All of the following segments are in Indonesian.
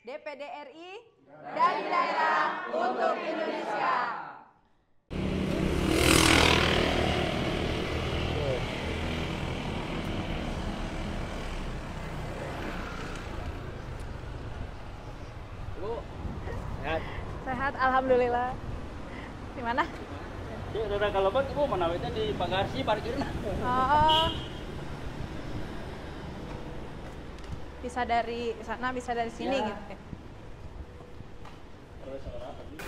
DPD RI dari daerah untuk Indonesia. Bu, sehat. Sehat, alhamdulillah. Di mana? Ya, udah kalau buat ibu mana itu di bagasi parkirnya. Oh. Bisa dari sana, bisa dari sini Ya. gitu. Terus orang tadi.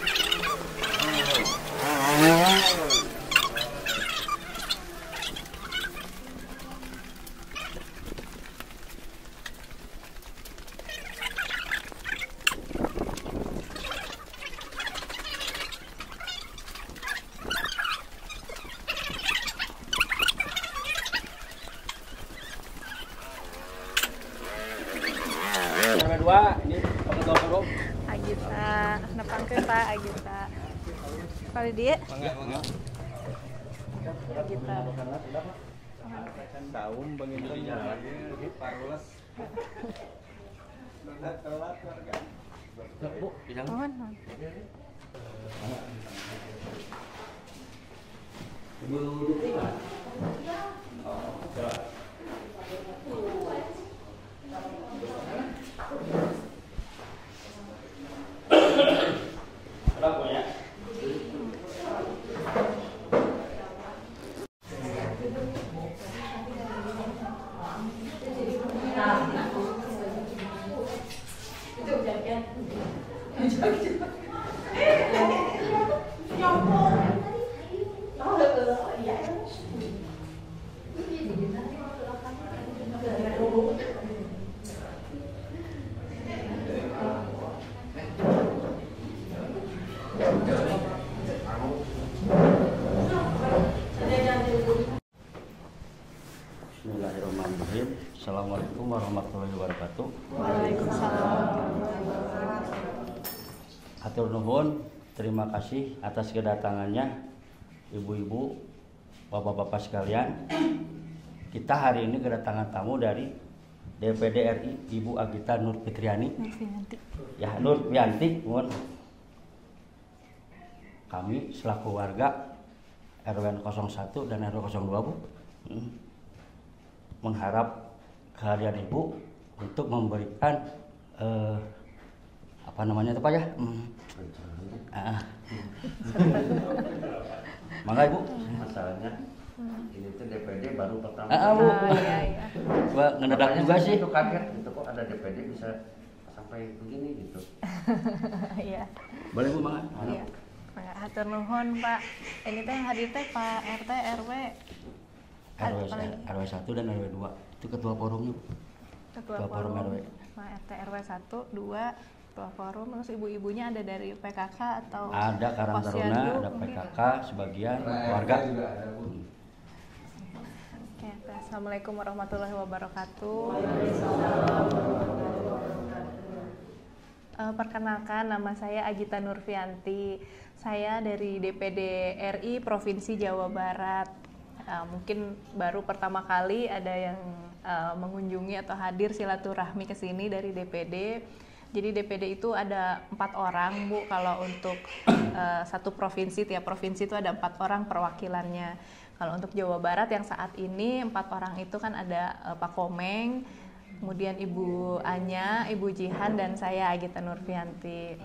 Dua, ini pakai dua forum. Agita, nepangkeun Pak Agita. Kali dia Mangga. Agita. Saum bangin di jalan. Parules. Telat warga. Bu, bilang. Mohon. Ibu ada punya. Bismillahirrahmanirrahim. Assalamualaikum warahmatullahi wabarakatuh. Waalaikumsalam. Hatur nuhun, terima kasih atas kedatangannya ibu-ibu, bapak-bapak sekalian. Kita hari ini kedatangan tamu dari DPD RI, Ibu Agita Nur Fitriani. Ya, Nur Fianti, mohon. Kami selaku warga RW 01 dan RW 02, Bu, mengharap kehadiran Ibu untuk memberikan apa namanya itu Pak ya? Mangga Ibu. Masalahnya ini tuh DPD baru pertama. Bu. Iya. Gua ngedadak juga sih. Itu kaget gitu kok ada DPD bisa sampai begini gitu. Iya. Boleh Bu, Mangga? Iya. Hatur nuhun Pak. Ini teh yang hadir teh Pak RT RW. RW 1 dan RW 2 itu ketua forumnya. Ketua Ketua forum RW. Pak RT RW 1, 2 ketua forum, terus ibu-ibunya ada dari PKK atau Ada Karang Taruna, Posyandu ada mungkin? PKK sebagian warga. Oke, Assalamualaikum warahmatullahi wabarakatuh. Perkenalkan, nama saya Agita Nurfianti. Saya dari DPD RI Provinsi Jawa Barat. Mungkin baru pertama kali ada yang mengunjungi atau hadir silaturahmi ke sini dari DPD. Jadi DPD itu ada 4 orang, Bu. Kalau untuk satu provinsi, tiap provinsi itu ada 4 orang perwakilannya. Kalau untuk Jawa Barat yang saat ini 4 orang itu kan ada Pak Komeng, kemudian Ibu Anya, Ibu Jihan, dan saya Agita Nurfianti.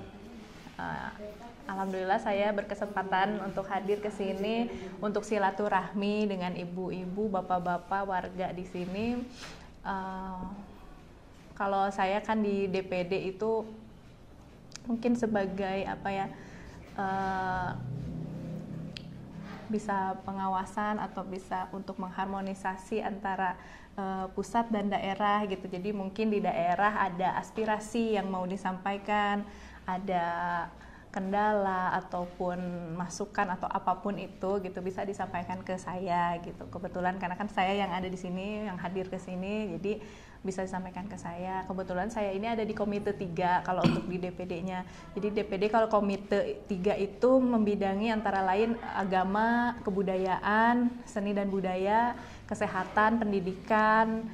Alhamdulillah saya berkesempatan untuk hadir ke sini untuk silaturahmi dengan ibu-ibu, bapak-bapak warga di sini. Kalau saya kan di DPD itu mungkin sebagai apa ya, bisa pengawasan atau bisa untuk mengharmonisasi antara pusat dan daerah gitu. Jadi mungkin di daerah ada aspirasi yang mau disampaikan, ada kendala ataupun masukan atau apapun itu gitu bisa disampaikan ke saya gitu. Kebetulan karena kan saya yang ada di sini, yang hadir ke sini, jadi bisa disampaikan ke saya. Kebetulan saya ini ada di Komite 3 kalau untuk di DPD-nya. Jadi DPD kalau Komite 3 itu membidangi antara lain agama, kebudayaan, seni dan budaya, kesehatan, pendidikan,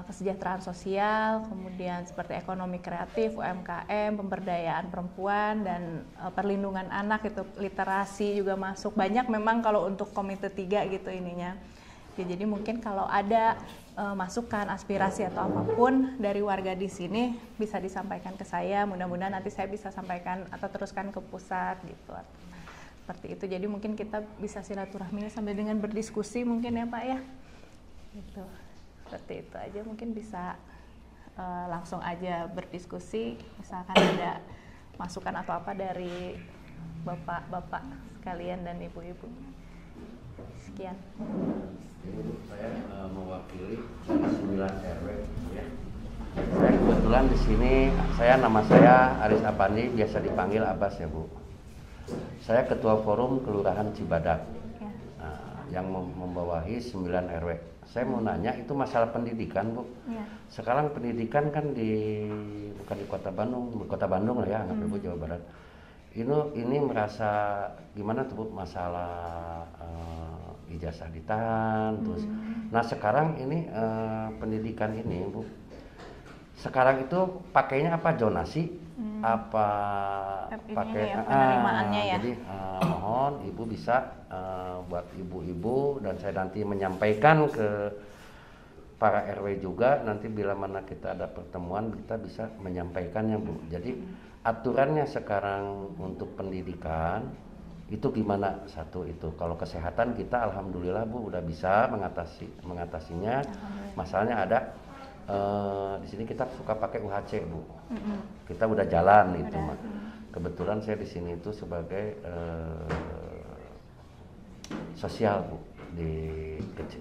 kesejahteraan sosial, kemudian seperti ekonomi kreatif, UMKM, pemberdayaan perempuan, dan perlindungan anak, itu literasi juga masuk. Banyak memang kalau untuk komite 3 gitu ininya. Ya, jadi mungkin kalau ada masukan, aspirasi atau apapun dari warga di sini bisa disampaikan ke saya. Mudah-mudahan nanti saya bisa sampaikan atau teruskan ke pusat gitu. Seperti itu. Jadi mungkin kita bisa silaturahmi sambil dengan berdiskusi mungkin ya Pak ya. Gitu. Seperti itu aja, mungkin bisa langsung aja berdiskusi, misalkan ada masukan atau apa dari bapak-bapak sekalian dan ibu-ibu. Sekian. Ini saya mewakili 9 RW ya. Saya kebetulan di sini, nama saya Aris Apandi, biasa dipanggil Abbas ya Bu. Saya Ketua Forum Kelurahan Cibadak ya. Yang membawahi 9 RW. Saya mau nanya, itu masalah pendidikan Bu. Ya. Sekarang pendidikan kan bukan di Kota Bandung lah ya, anggap Bu, Jawa Barat. Ini merasa gimana tuh Bu, masalah ijazah ditahan terus. Nah sekarang ini pendidikan ini Bu, sekarang itu pakainya apa, zonasi apa pakai ya, penerimaannya ya. Jadi mohon Ibu bisa buat ibu-ibu, dan saya nanti menyampaikan ke para RW juga, nanti bila mana kita ada pertemuan kita bisa menyampaikannya Bu. Jadi aturannya sekarang untuk pendidikan itu gimana? Satu itu, kalau kesehatan kita alhamdulillah Bu udah bisa mengatasinya. Masalahnya ada di sini kita suka pakai UHC Bu. Kita udah jalan itu mah. Kebetulan saya di sini itu sebagai sosial Bu di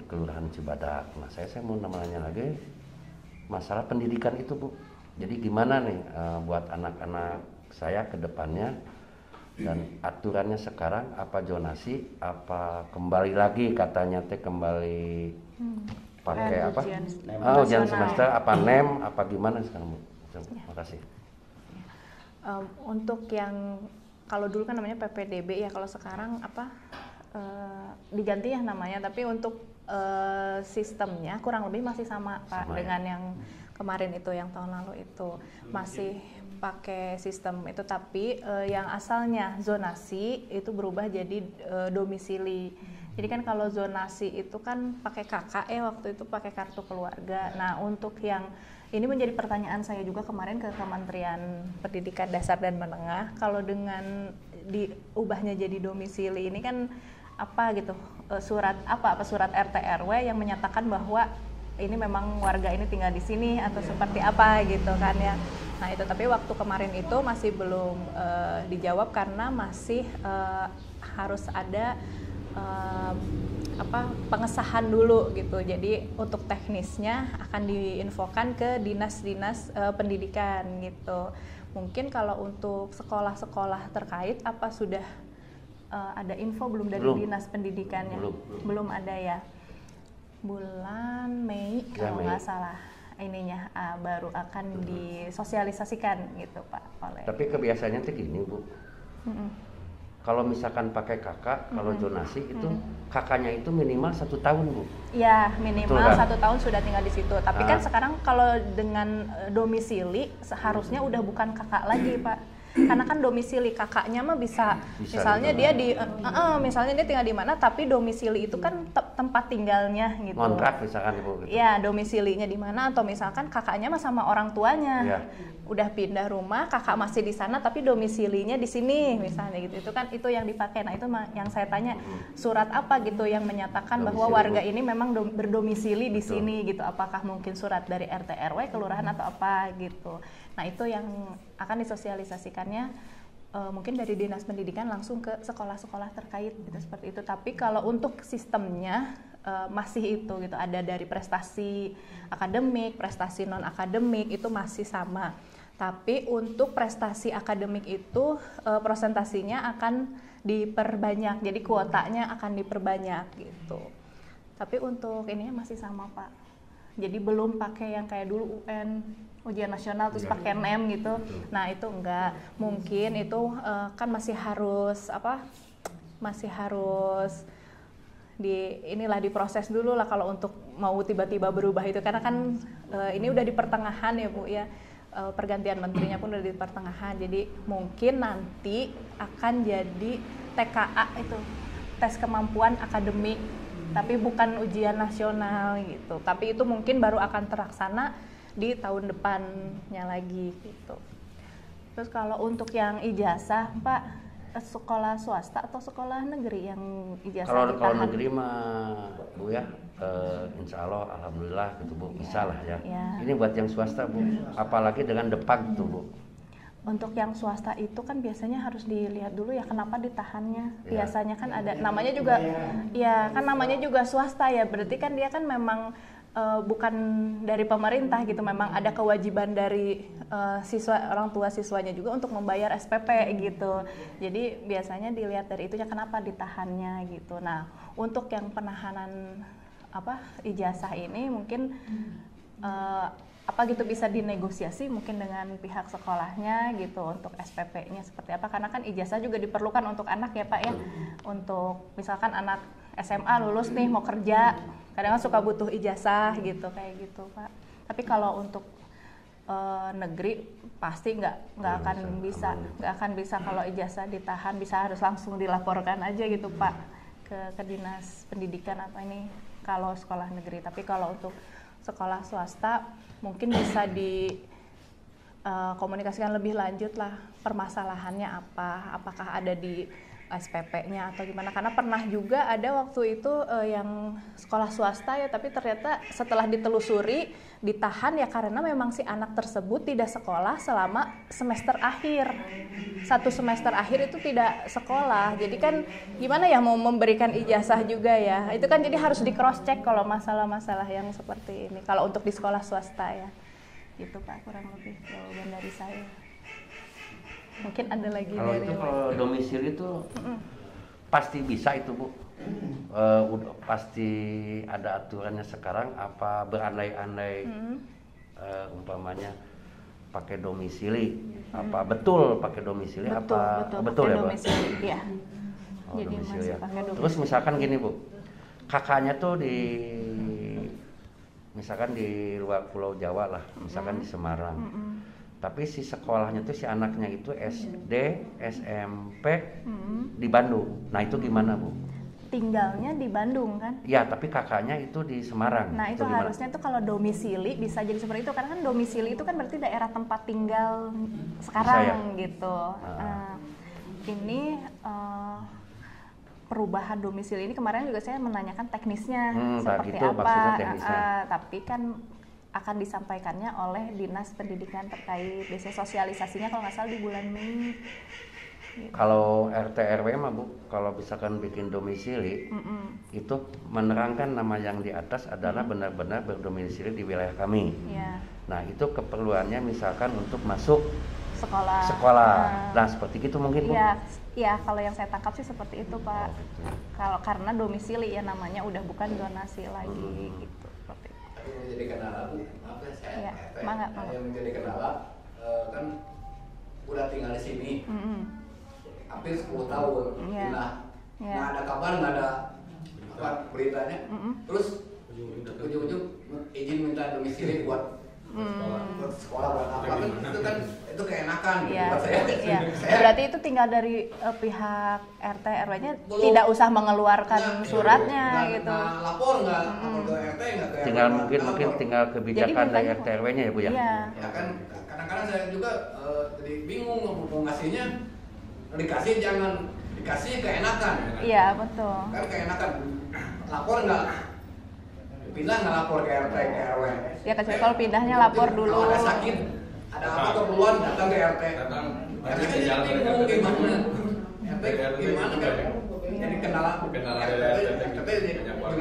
Kelurahan Cibadak. Nah saya mau nanya lagi masalah pendidikan itu Bu. Jadi gimana nih buat anak-anak saya ke depannya, dan aturannya sekarang apa zonasi, apa kembali lagi katanya kembali pakai apa? Ujian semester, apa NEM, apa gimana sekarang Bu? Terima kasih. Untuk yang kalau dulu kan namanya PPDB ya, kalau sekarang apa diganti ya namanya, tapi untuk sistemnya kurang lebih masih sama Pak dengan yang kemarin itu, yang tahun lalu itu masih pakai sistem itu, tapi yang asalnya zonasi itu berubah jadi domisili. Jadi kan kalau zonasi itu kan pakai KK ya, waktu itu pakai kartu keluarga. Nah untuk yang ini menjadi pertanyaan saya juga kemarin ke Kementerian Pendidikan Dasar dan Menengah, kalau dengan diubahnya jadi domisili ini kan apa gitu, surat RT RW yang menyatakan bahwa ini memang warga ini tinggal di sini atau seperti apa gitu kan ya. Nah itu, tapi waktu kemarin itu masih belum dijawab karena masih harus ada pengesahan dulu gitu. Jadi untuk teknisnya akan diinfokan ke dinas-dinas pendidikan gitu. Mungkin kalau untuk sekolah-sekolah terkait apa sudah ada info belum dari dinas pendidikannya? Belum ada ya. Bulan Mei kalau nggak salah ininya baru akan disosialisasikan gitu Pak oleh. Tapi kebiasaannya tuh gini Bu. Kalau misalkan pakai kakak, kalau zonasi itu kakaknya itu minimal 1 tahun Bu. Ya minimal kan? 1 tahun sudah tinggal di situ. Tapi kan sekarang kalau dengan domisili seharusnya udah bukan kakak lagi Pak. Karena kan domisili kakaknya mah bisa misalnya dia misalnya dia tinggal di mana, tapi domisili itu kan tempat tinggalnya gitu. Kontrak misalkan Ibu gitu. Ya, domisilinya di mana, atau misalkan kakaknya mah sama orang tuanya. Ya. Udah pindah rumah, kakak masih di sana tapi domisilinya di sini misalnya gitu. Itu kan itu yang dipakai. Nah, itu yang saya tanya, surat apa gitu yang menyatakan bahwa warga ini memang berdomisili di sini gitu. Apakah mungkin surat dari RT RW, kelurahan atau apa gitu. Nah, itu yang akan disosialisasikannya mungkin dari Dinas Pendidikan langsung ke sekolah-sekolah terkait gitu, seperti itu. Tapi kalau untuk sistemnya masih itu gitu, ada dari prestasi akademik, prestasi non akademik itu masih sama. Tapi untuk prestasi akademik itu prosentasinya akan diperbanyak, jadi kuotanya akan diperbanyak gitu. Tapi untuk ininya masih sama Pak. Jadi belum pakai yang kayak dulu UN ujian nasional terus pakai NEM gitu. Nah itu enggak, mungkin itu kan masih harus inilah diproses dulu lah kalau untuk mau tiba-tiba berubah itu, karena kan ini udah di pertengahan ya Bu ya. Pergantian menterinya pun udah di pertengahan, jadi mungkin nanti akan jadi TKA itu, tes kemampuan akademik, tapi bukan ujian nasional gitu. Tapi itu mungkin baru akan terlaksana di tahun depannya lagi gitu. Terus kalau untuk yang ijazah Pak, sekolah swasta atau sekolah negeri yang ijazah ditahan? Kalau negeri mah Bu ya, insya Allah alhamdulillah gitu Bu, bisa lah ya. Ini buat yang swasta Bu, apalagi dengan Depag tuh Bu. Untuk yang swasta itu kan biasanya harus dilihat dulu ya kenapa ditahannya. Biasanya kan ada namanya juga, ya kan namanya juga swasta ya, berarti kan dia kan memang bukan dari pemerintah gitu, memang ada kewajiban dari orang tua siswanya juga untuk membayar SPP gitu. Jadi biasanya dilihat dari itunya kenapa ditahannya gitu. Nah, untuk yang penahanan ijazah ini mungkin gitu bisa dinegosiasi mungkin dengan pihak sekolahnya gitu untuk SPP-nya seperti apa, karena kan ijazah juga diperlukan untuk anak ya Pak ya. Untuk misalkan anak SMA lulus nih mau kerja, kadang kan suka butuh ijazah gitu kayak gitu Pak. Tapi kalau untuk negeri pasti nggak akan bisa kalau ijazah ditahan, bisa harus langsung dilaporkan aja gitu Pak ke dinas pendidikan apa ini kalau sekolah negeri. Tapi kalau untuk sekolah swasta mungkin bisa dikomunikasikan lebih lanjut lah permasalahannya apakah ada di SPP-nya atau gimana, karena pernah juga ada waktu itu yang sekolah swasta ya, tapi ternyata setelah ditelusuri ditahan ya karena memang si anak tersebut tidak sekolah selama semester akhir, 1 semester akhir itu tidak sekolah. Jadi kan gimana ya mau memberikan ijazah juga ya, itu kan jadi harus di cross check kalau masalah-masalah yang seperti ini kalau untuk di sekolah swasta ya gitu Pak, kurang lebih jawaban dari saya. Mungkin ada lagi kalau dari itu kalau domisili itu pasti bisa itu Bu, udah pasti ada aturannya sekarang, apa berandai-andai umpamanya pakai domisili, apa betul pakai domisili, betul ya domisili, ya. Oh, jadi domisili masih ya. pakai domisili. Terus misalkan gini Bu, kakaknya tuh misalkan di luar Pulau Jawa lah, misalkan di Semarang. Tapi si sekolahnya tuh si anaknya itu SD, SMP di Bandung. Nah itu gimana Bu? Tinggalnya di Bandung kan? Ya, tapi kakaknya itu di Semarang. Nah itu harusnya tuh kalau domisili bisa jadi seperti itu, karena kan domisili itu kan berarti daerah tempat tinggal sekarang gitu. Ini perubahan domisili ini kemarin juga saya menanyakan teknisnya seperti gitu, apa. Tapi kan akan disampaikannya oleh Dinas Pendidikan terkait, biasanya sosialisasinya kalau nggak salah di bulan Mei. Gitu. Kalau RT RW mah Bu, kalau misalkan bikin domisili, itu menerangkan nama yang di atas adalah benar-benar berdomisili di wilayah kami. Nah itu keperluannya misalkan untuk masuk sekolah. Nah seperti itu mungkin Bu? Iya, kalau yang saya tangkap sih seperti itu Pak. Kalau karena domisili ya namanya udah bukan zonasi lagi gitu. Yang menjadi kendala Bu, maaf ya saya yang menjadi kendala kan udah tinggal di sini hampir 10 tahun pindah, nggak ada kabar, nggak ada beritanya, terus ujung-ujung izin minta domisili buat sekolah buat apa kan itu keenakan gitu buat saya. Berarti itu tinggal dari pihak RT RW-nya tidak usah mengeluarkan suratnya gitu. Lapor nggak ke RT nggak ke tinggal mungkin tinggal kebijakan dari RT RW-nya ya Bu ya. Ya kan kadang-kadang saya juga jadi bingung mau ngasihnya, dikasih jangan dikasih keenakan. Iya betul. Kan keenakan lapor nggak, pindah nggak lapor ke RT ke RW. Ya kecuali kalau pindahnya lapor dulu. Kalau ada sakit, ada apa keperluan datang ke RT. RT kan bingung gimana. RT gimana kan? Jadi kendala RT jadi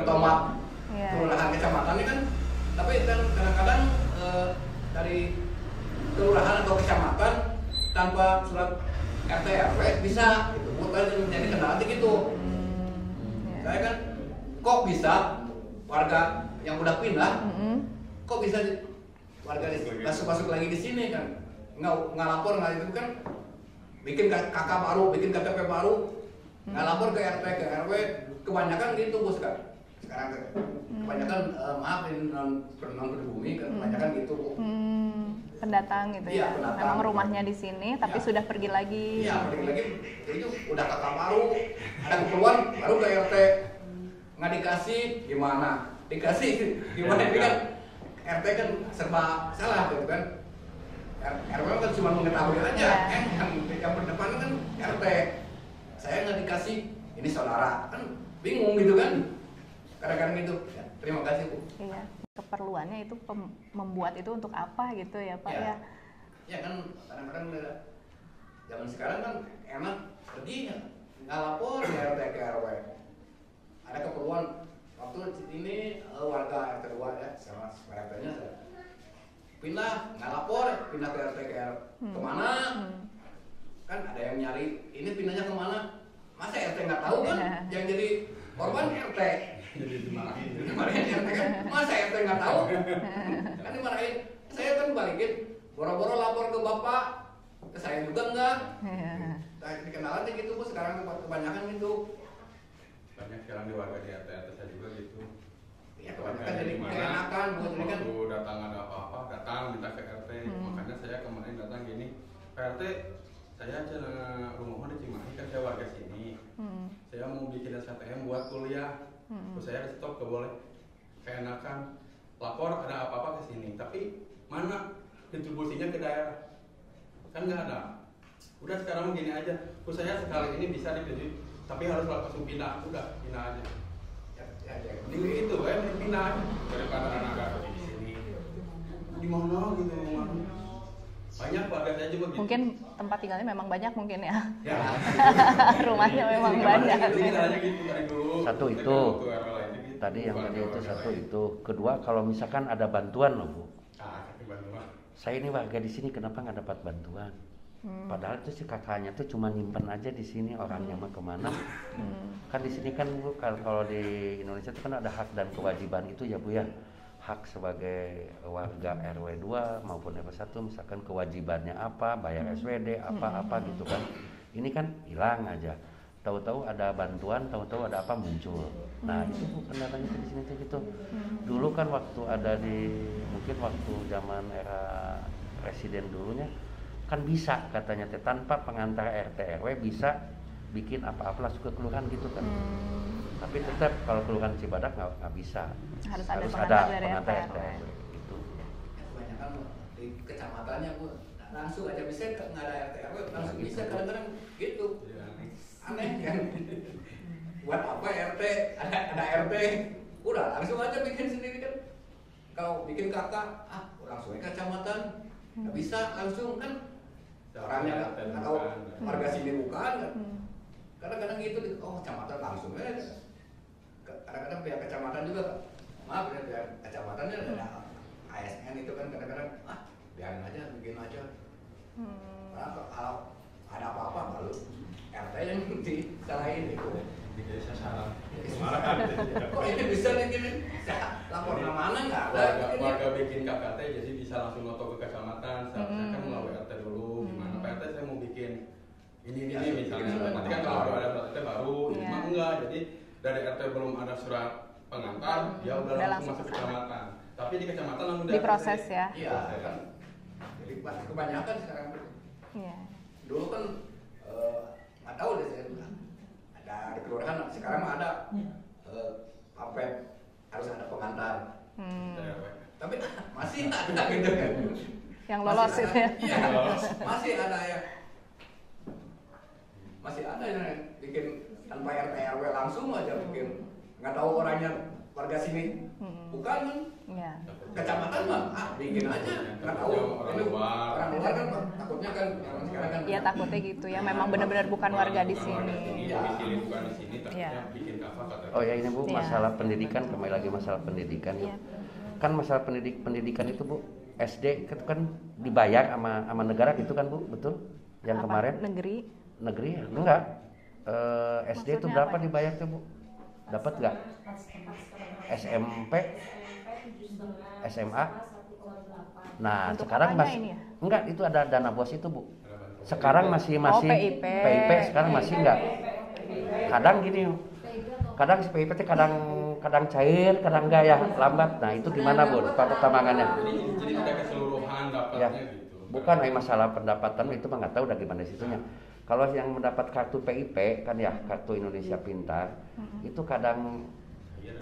tomat kelurahan kecamatan ini kan. Tapi kan kadang-kadang dari kelurahan atau kecamatan tanpa surat RT RW bisa gitu. Bukan menjadi kendala gitu. Saya kan kok bisa warga yang udah pindah, kok bisa warga masuk lagi di sini kan? Nggak lapor, nggak itu kan? Bikin kakak baru, bikin KTP baru, nggak lapor ke RT ke RW, kebanyakan gitu bos kan. Sekarang kebanyakan maaf ini non pribumi kebanyakan gitu bu. Pendatang gitu Iya, ya. pendatang. Memang rumahnya di sini tapi Iya. sudah pergi lagi. Iya, pergi lagi itu udah kakak baru, ada keperluan baru ke RT. Nggak dikasih gimana? Dikasih gimana? Ini kan RT kan serba salah gitu kan. RW kan cuma mengetahui aja, yang berdepan kan RT. Saya nggak dikasih, ini saudara kan bingung gitu kan. Kadang-kadang gitu. Ya, terima kasih bu. Iya. Keperluannya itu membuat itu untuk apa gitu ya Pak ya? Ya kan kadang-kadang zaman sekarang kan enak pergi nggak lapor ke RT ke RW. Ada keperluan waktu ini warga RT 2 ya sama RT-nya pindah nggak lapor pindah ke RT ke kemana? Kan ada yang nyari ini pindahnya kemana? Masa RT nggak tahu kan? Yang jadi korban RT. Dimarahin RT kan? Masa RT nggak tahu? Kan dimarahin. Saya kan balikin, boro-boro lapor ke bapak, ke saya juga enggak. Nah, dikenalannya gitu bu, sekarang kebanyakan gitu. Banyak sekarang di warga di RT saya juga gitu. Ya kebanyakan jadi keenakan bu, jadi kan. Waktu datang ada apa-apa, datang minta ke RT. Makanya saya kemarin datang gini, Pak RT, saya aja rumah di Cimahi kan saya warga sini. Saya mau bikin STM buat kuliah. Terus saya di stop gak boleh. Keenakan lapor ada apa-apa ke sini, tapi mana distribusinya ke daerah? Kan nggak ada. Udah sekarang gini aja. Terus saya sekali ini bisa dipilih, tapi harus langsung pindah. Udah pindah aja. Ya, Itu pindah aja daripada anak-anak di sini. Di mana gitu? Banyak warga saya juga gitu. Mungkin tempat tinggalnya memang banyak mungkin ya. Ya. Rumahnya memang banyak. Satu itu. Tadi yang tadi itu satu itu. Kedua kalau misalkan ada bantuan loh Bu. Saya ini warga di sini kenapa nggak dapat bantuan? Padahal itu si kakaknya tuh cuma nyimpen aja di sini orangnya mah kemana? Kan di sini kan Bu kalau di Indonesia itu kan ada hak dan kewajiban itu ya Bu ya. Hak sebagai warga RW 2 maupun RW 1 misalkan kewajibannya apa, bayar SWD apa-apa gitu kan. Ini kan hilang aja. Tahu-tahu ada bantuan, tahu-tahu ada apa muncul. Nah, itu Bu kendalanya di sini tuh gitu. Dulu kan waktu ada di mungkin waktu zaman era presiden dulunya kan bisa katanya teh tanpa pengantar RT RW bisa bikin apa-apa langsung ke kelurahan gitu kan. Tapi tetap kalau kelurahan Cibadak nggak bisa. Harus ada pengantar RT RW gitu. Kebanyakan di kecamatannya bu, langsung aja bisa nggak ada RT RW langsung Gitu, bisa Bu. kadang-kadang gitu. Aneh kan? Buat apa RT? Ada RT, udah langsung aja bikin sendiri kan. Kalau bikin kakak, langsung aja kecamatan, nggak bisa langsung kan. Orangnya nggak tahu warga sini bukan kan. Kadang-kadang gitu, kecamatan langsung aja. Kadang-kadang pihak kecamatan juga, maaf ya pihak kecamatannya ada ASN itu kan kadang-kadang, biarin aja, bikin aja. Karena kalau ada apa-apa lalu RT yang disalahin itu. Desa salah. Kok ini bisa bikin lapor mana nggak ada? Warga bikin KKT jadi bisa langsung noto ke kecamatan. Saya kan melalui RT dulu. Gimana Pak RT saya mau bikin ini misalnya. Nanti kan kalau ada RT baru, cuma enggak. Jadi dari RT belum ada surat pengantar, dia udah langsung masuk ke kecamatan. Tapi di kecamatan langsung Diproses ya. Iya kan. Jadi kebanyakan sekarang. Iya. Dulu kan nggak tahu deh saya ada di kelurahan sekarang mah ada pamplet harus ada pengantar. Tapi masih ada gitu kan. Yang lolos itu ya. Iya, masih ada ya. Masih ada yang bikin tanpa RT RW langsung aja bikin. Nggak tahu orangnya warga sini. Bukan kan? Iya. Kecamatan mah bikin aja. Nggak tahu orang ini luar. orang luar kan takutnya kan orang sekarang kan. Iya takutnya gitu ya. Memang benar-benar bukan warga di sini. Iya, bukan di sini, tapi Iya. bikin kafah kata. Oh ya ini Bu Iya. masalah pendidikan kembali lagi masalah pendidikan ya. Iya. Kan masalah pendidikan itu Bu SD itu kan dibayar sama negara gitu kan Bu betul? Yang Apa? kemarin Negeri. ya enggak SD itu Maksudnya berapa apa ya? dibayar tuh Bu? Dapat nggak? SMP, SMA. Nah Untuk sekarang apanya masih ini ya? enggak itu ada dana bos itu Bu. Sekarang masih PIP. PIP sekarang masih enggak? kadang gini, kadang si PIP kadang cair, kadang enggak ya lambat. Nah itu gimana Bu pertambangannya? Jadi ada keseluruhan dapatnya Ya, gitu. bukan masalah pendapatan itu mah nggak tahu udah gimana situnya. Kalau yang mendapat kartu PIP kan ya kartu Indonesia Pintar itu kadang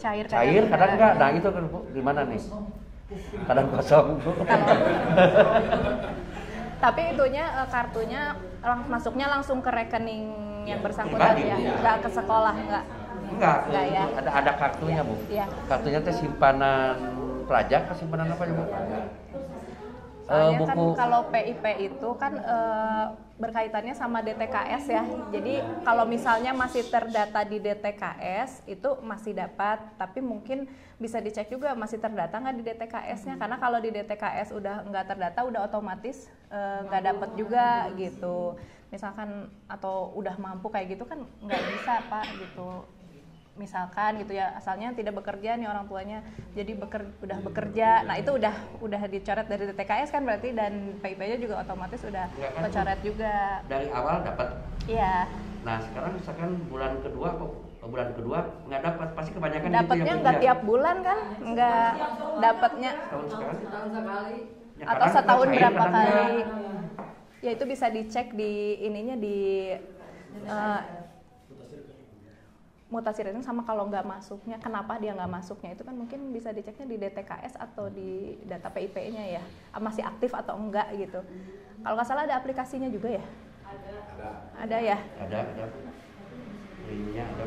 Cair kadang enggak. Nah itu kan Bu gimana nih? Kadang kosong Bu. Tapi itunya kartunya masuknya langsung ke rekening yang bersangkutan ya, nggak ke sekolah Enggak ya. ada kartunya Bu. Iya. Kartunya teh simpanan pelajar, simpanan apa ya Bu? Soalnya kan Buku. kalau PIP itu kan berkaitannya sama DTKS ya. Jadi kalau misalnya masih terdata di DTKS itu masih dapat, tapi mungkin bisa dicek juga masih terdata nggak di DTKS-nya. Karena kalau di DTKS udah nggak terdata, udah otomatis nggak dapat juga gitu. Misalkan atau udah mampu kayak gitu kan nggak bisa Pak gitu. Misalkan gitu ya, asalnya tidak bekerja nih orang tuanya, jadi udah bekerja, nah itu udah dicoret dari DTKS kan berarti, dan PIP-nya juga otomatis udah kecoret juga. Dari awal dapat. Iya. Nah sekarang misalkan bulan kedua nggak dapat, pasti kebanyakan Dapatnya gitu nggak tiap bulan kan, nggak dapatnya tahun sekali. Ya, atau kadang setahun cair, berapa kadang kali. enggak. Ya itu bisa dicek di ininya di mutasi rekening, sama kalau nggak masuknya, kenapa dia nggak masuknya itu kan mungkin bisa diceknya di DTKS atau di data PIP-nya ya, masih aktif atau enggak gitu. Kalau nggak salah ada aplikasinya juga ya? Ada ya? Ada. Linknya ada.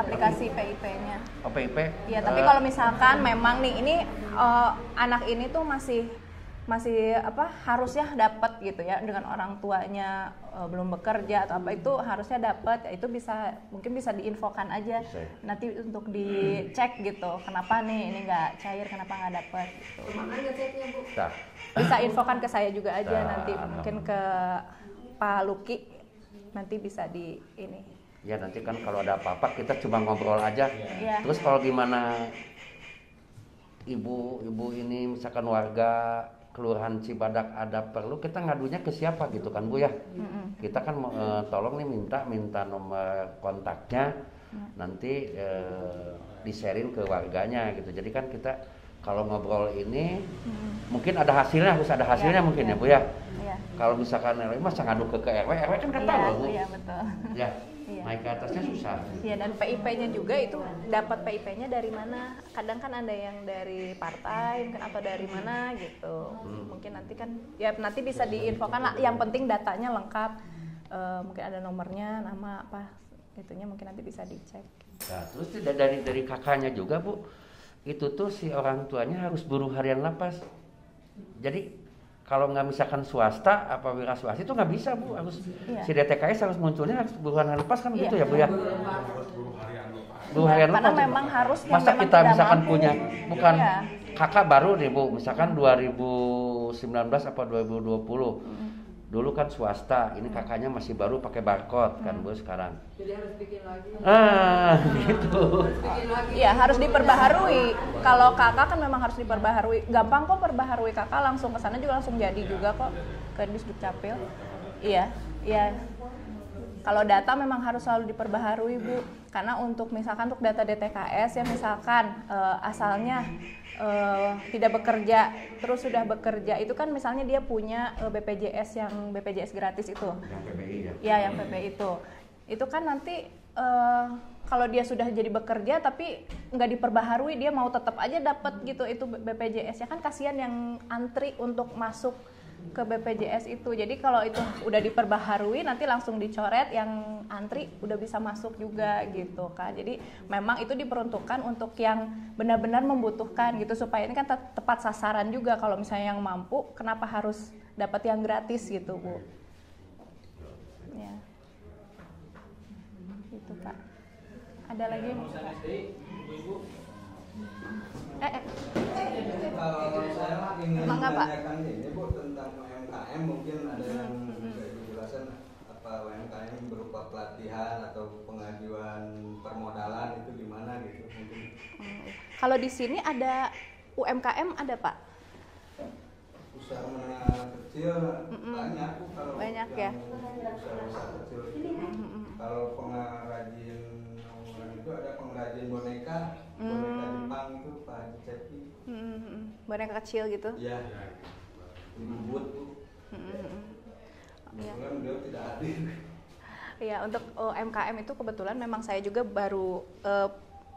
Aplikasi PIP-nya. Oh PIP? Iya, tapi kalau misalkan memang nih ini anak ini tuh masih harusnya dapat gitu ya, dengan orang tuanya belum bekerja atau apa, itu harusnya dapat, ya itu mungkin bisa diinfokan aja nanti untuk dicek gitu, kenapa nih ini nggak cair, kenapa nggak dapat gitu. Bisa infokan ke saya juga aja nanti, mungkin ke Pak Luki nanti bisa di ini. Ya nanti kan kalau ada apa-apa kita cuma ngobrol aja. Ya. Terus kalau gimana ibu ini misalkan warga Kelurahan Cibadak ada perlu, kita ngadunya ke siapa gitu kan Bu ya? Kita kan tolong nih minta nomor kontaknya, nanti di-sharing ke warganya gitu. Jadi kan kita kalau ngobrol ini mungkin ada hasilnya, harus ada hasilnya mungkin ya Bu ya? Iya. Kalau misalkan RW masa ngadu ke RW kan nggak tahu Bu. Iya betul. Ya. Iya. Naik ke atasnya susah. Iya, dan PIP-nya juga itu dapat PIP-nya dari mana? Kadang kan ada yang dari part-time kan, atau dari mana gitu. Mungkin nanti kan ya nanti bisa diinfokan lah. Yang penting datanya lengkap. Mungkin ada nomornya, nama apa itunya mungkin nanti bisa dicek. Nah, terus dari kakaknya juga Bu, itu tuh si orang tuanya harus buruh harian lapas. Jadi kalau nggak misalkan swasta apa wira swasta itu nggak bisa Bu, harus si DTKS harus munculnya harus buruh harian lepas kan begitu ya Bu ya? Buruh harian lepas. Karena memang harus yang masa memang kita tidak misalkan mampu. punya bukan Iya. kakak baru nih Bu, misalkan 2019 apa 2020. Dulu kan swasta, ini kakaknya masih baru pakai barcode kan Bu sekarang. Jadi harus bikin lagi. Gitu. Iya, harus diperbaharui. Kalau kakak kan memang harus diperbaharui. Gampang kok perbaharui, kakak langsung ke sana juga langsung jadi juga kok ke Disdukcapil. Iya. Kalau data memang harus selalu diperbaharui Bu. Karena untuk misalkan untuk data DTKS ya misalkan asalnya tidak bekerja, terus sudah bekerja, itu kan misalnya dia punya BPJS yang BPJS gratis itu. Yang PPI ya? Ya, yang PPI itu. Itu kan nanti kalau dia sudah jadi bekerja tapi nggak diperbaharui, dia mau tetap aja dapat gitu itu BPJS, ya kan kasihan yang antri untuk masuk ke BPJS itu. Jadi kalau itu udah diperbaharui nanti langsung dicoret, yang antri udah bisa masuk juga gitu kan. Jadi memang itu diperuntukkan untuk yang benar-benar membutuhkan gitu, supaya ini kan tepat sasaran juga. Kalau misalnya yang mampu, kenapa harus dapat yang gratis gitu Bu? Ya. Itu Pak. Ada lagi? Kalau saya ingin Mangga, Pak. menanyakan ini Bu tentang UMKM, mungkin ada yang bisa Ibu jelaskan apa UMKM berupa pelatihan atau pengajuan permodalan itu gimana gitu mungkin. Kalau di sini ada UMKM ada Pak? Usaha menengah kecil banyak Bu, kalau Banyak yang ya. usaha kecil itu. Kalau pengrajin ngenalin boneka Jepang itu Pak Haji Cepi. Boneka kecil gitu. Iya. Bubut Bu. Iya. Kebetulan beliau tidak hadir. Iya, untuk UMKM itu kebetulan memang saya juga baru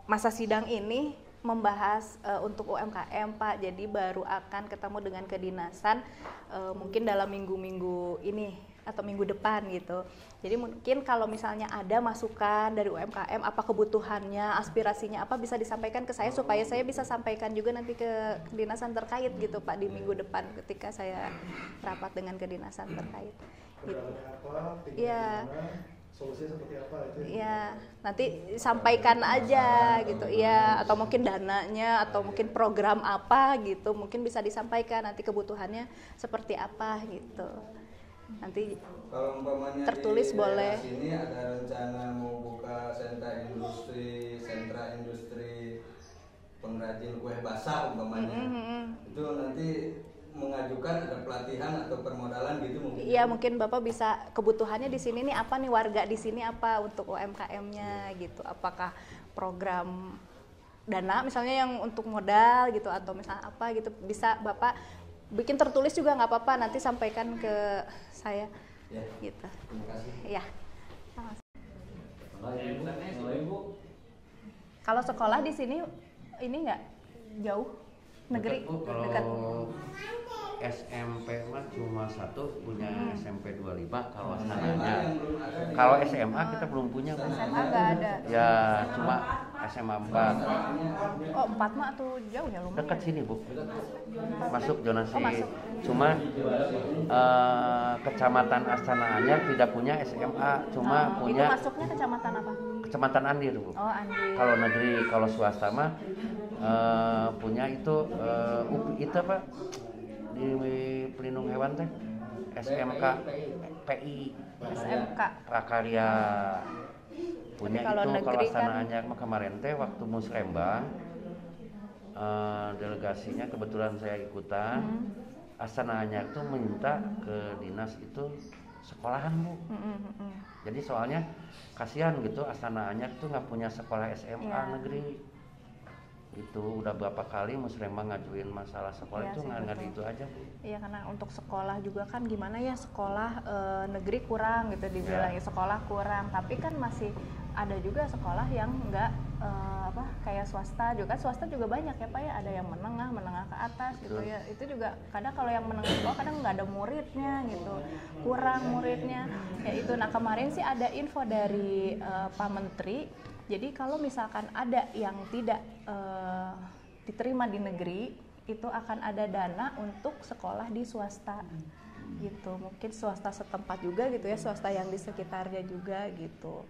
masa sidang ini membahas untuk UMKM Pak, jadi baru akan ketemu dengan kedinasan mungkin dalam minggu-minggu ini atau minggu depan gitu. Jadi mungkin kalau misalnya ada masukan dari UMKM, apa kebutuhannya, aspirasinya apa, bisa disampaikan ke saya supaya saya bisa sampaikan juga nanti ke kedinasan terkait gitu Pak di minggu depan ketika saya rapat dengan kedinasan terkait. Gitu. Iya. Solusinya seperti apa itu? Iya, nanti sampaikan aja gitu. Iya, atau mungkin dananya atau mungkin program apa gitu, mungkin bisa disampaikan nanti kebutuhannya seperti apa gitu. Nanti kalau umpamanya tertulis di boleh. Sini ada rencana mau buka sentra industri pengrajin kue basah umpamanya. Itu nanti mengajukan ada pelatihan atau permodalan gitu mungkin. Iya, mungkin Bapak bisa kebutuhannya di sini nih apa nih, warga di sini apa untuk UMKM-nya gitu. Apakah program dana misalnya yang untuk modal gitu atau misalnya apa gitu, bisa Bapak bikin tertulis juga nggak apa-apa, nanti sampaikan ke saya. Ya. Gitu. Terima kasih. Iya. Ibu. Kalau sekolah di sini ini nggak jauh, negeri Dekat, Bu. dekat. Kalau SMP mah cuma satu, punya SMP 25 kalau sananya. Kalau SMA kita belum punya, Bu. SMA nggak ada. Ya cuma SMA 4. Oh, 4 mah tuh jauh ya, lumayan. Dekat sini, Bu. Masuk zonasi. Oh, masuk. Cuma Kecamatan Astana Anyar tidak punya SMA, cuma Itu punya masuknya kecamatan apa? Kecamatan Andir, Bu. Oh, Andi. Kalau negeri, kalau swasta mah punya itu itu apa di pelindung hewan teh SMK PI SMK. Prakarya punya. Tapi kalau itu kalau negeri Astana kan- Anyar mah kemarin teh waktu Musrembang delegasinya kebetulan saya ikutan. Astana Anyar tuh minta ke dinas itu sekolahan, Bu. Jadi soalnya kasihan gitu Astana Anyar tuh nggak punya sekolah SMA Iya. negeri. Itu udah berapa kali Musrembang ngajuin masalah sekolah. Iya itu sih, nggak betul. itu aja, Bu. Iya, karena untuk sekolah juga kan gimana ya, sekolah negeri kurang gitu dibilangin, sekolah kurang, tapi kan masih ada juga sekolah yang enggak kayak swasta juga. Kan swasta juga banyak ya Pak ya, ada yang menengah ke atas gitu ya. Itu juga kadang kalau yang menengah ke bawah kadang nggak ada muridnya gitu, kurang muridnya ya itu. Nah, kemarin sih ada info dari Pak Menteri, jadi kalau misalkan ada yang tidak diterima di negeri, itu akan ada dana untuk sekolah di swasta gitu. Mungkin swasta setempat juga gitu ya, swasta yang di sekitarnya juga gitu.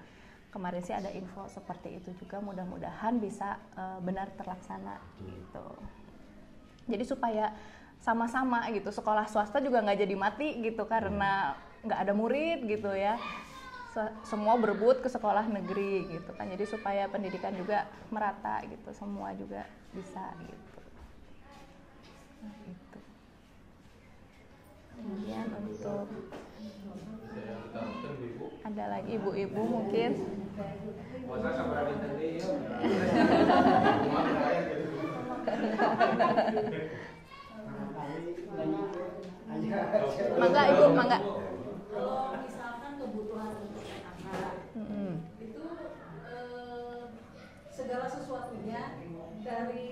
Kemarin sih ada info seperti itu juga, mudah-mudahan bisa benar terlaksana gitu. Jadi supaya sama-sama gitu, sekolah swasta juga nggak jadi mati gitu karena nggak ada murid gitu ya. Semua berebut ke sekolah negeri gitu kan, jadi supaya pendidikan juga merata gitu, semua juga bisa gitu. Nah, itu. Kemudian untuk ada lagi ibu-ibu mungkin. Mangga ibu, mangga. Kalau misalkan kebutuhan untuk anak itu segala sesuatunya dari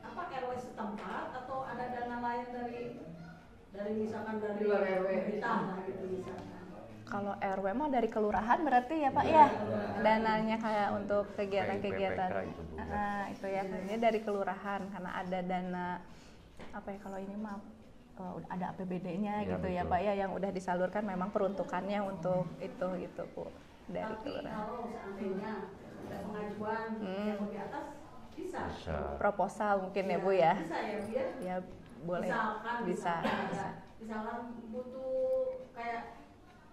apa RW setempat atau ada dana lain dari misalkan dari pemerintah gitu misalkan. Kalau RW mah dari kelurahan berarti ya Pak ya, dananya kayak untuk kegiatan-kegiatan. Itu ya, ini dari kelurahan karena ada dana apa ya, kalau ini mah ada APBD-nya gitu ya Pak ya, yang udah disalurkan memang peruntukannya untuk itu gitu Bu, dari Tapi kelurahan. kalau seandainya ada pengajuan yang lebih atas bisa. Proposal mungkin ya Bu ya. Bisa ya Bu ya. Ya boleh. Bisa. Misalkan butuh kayak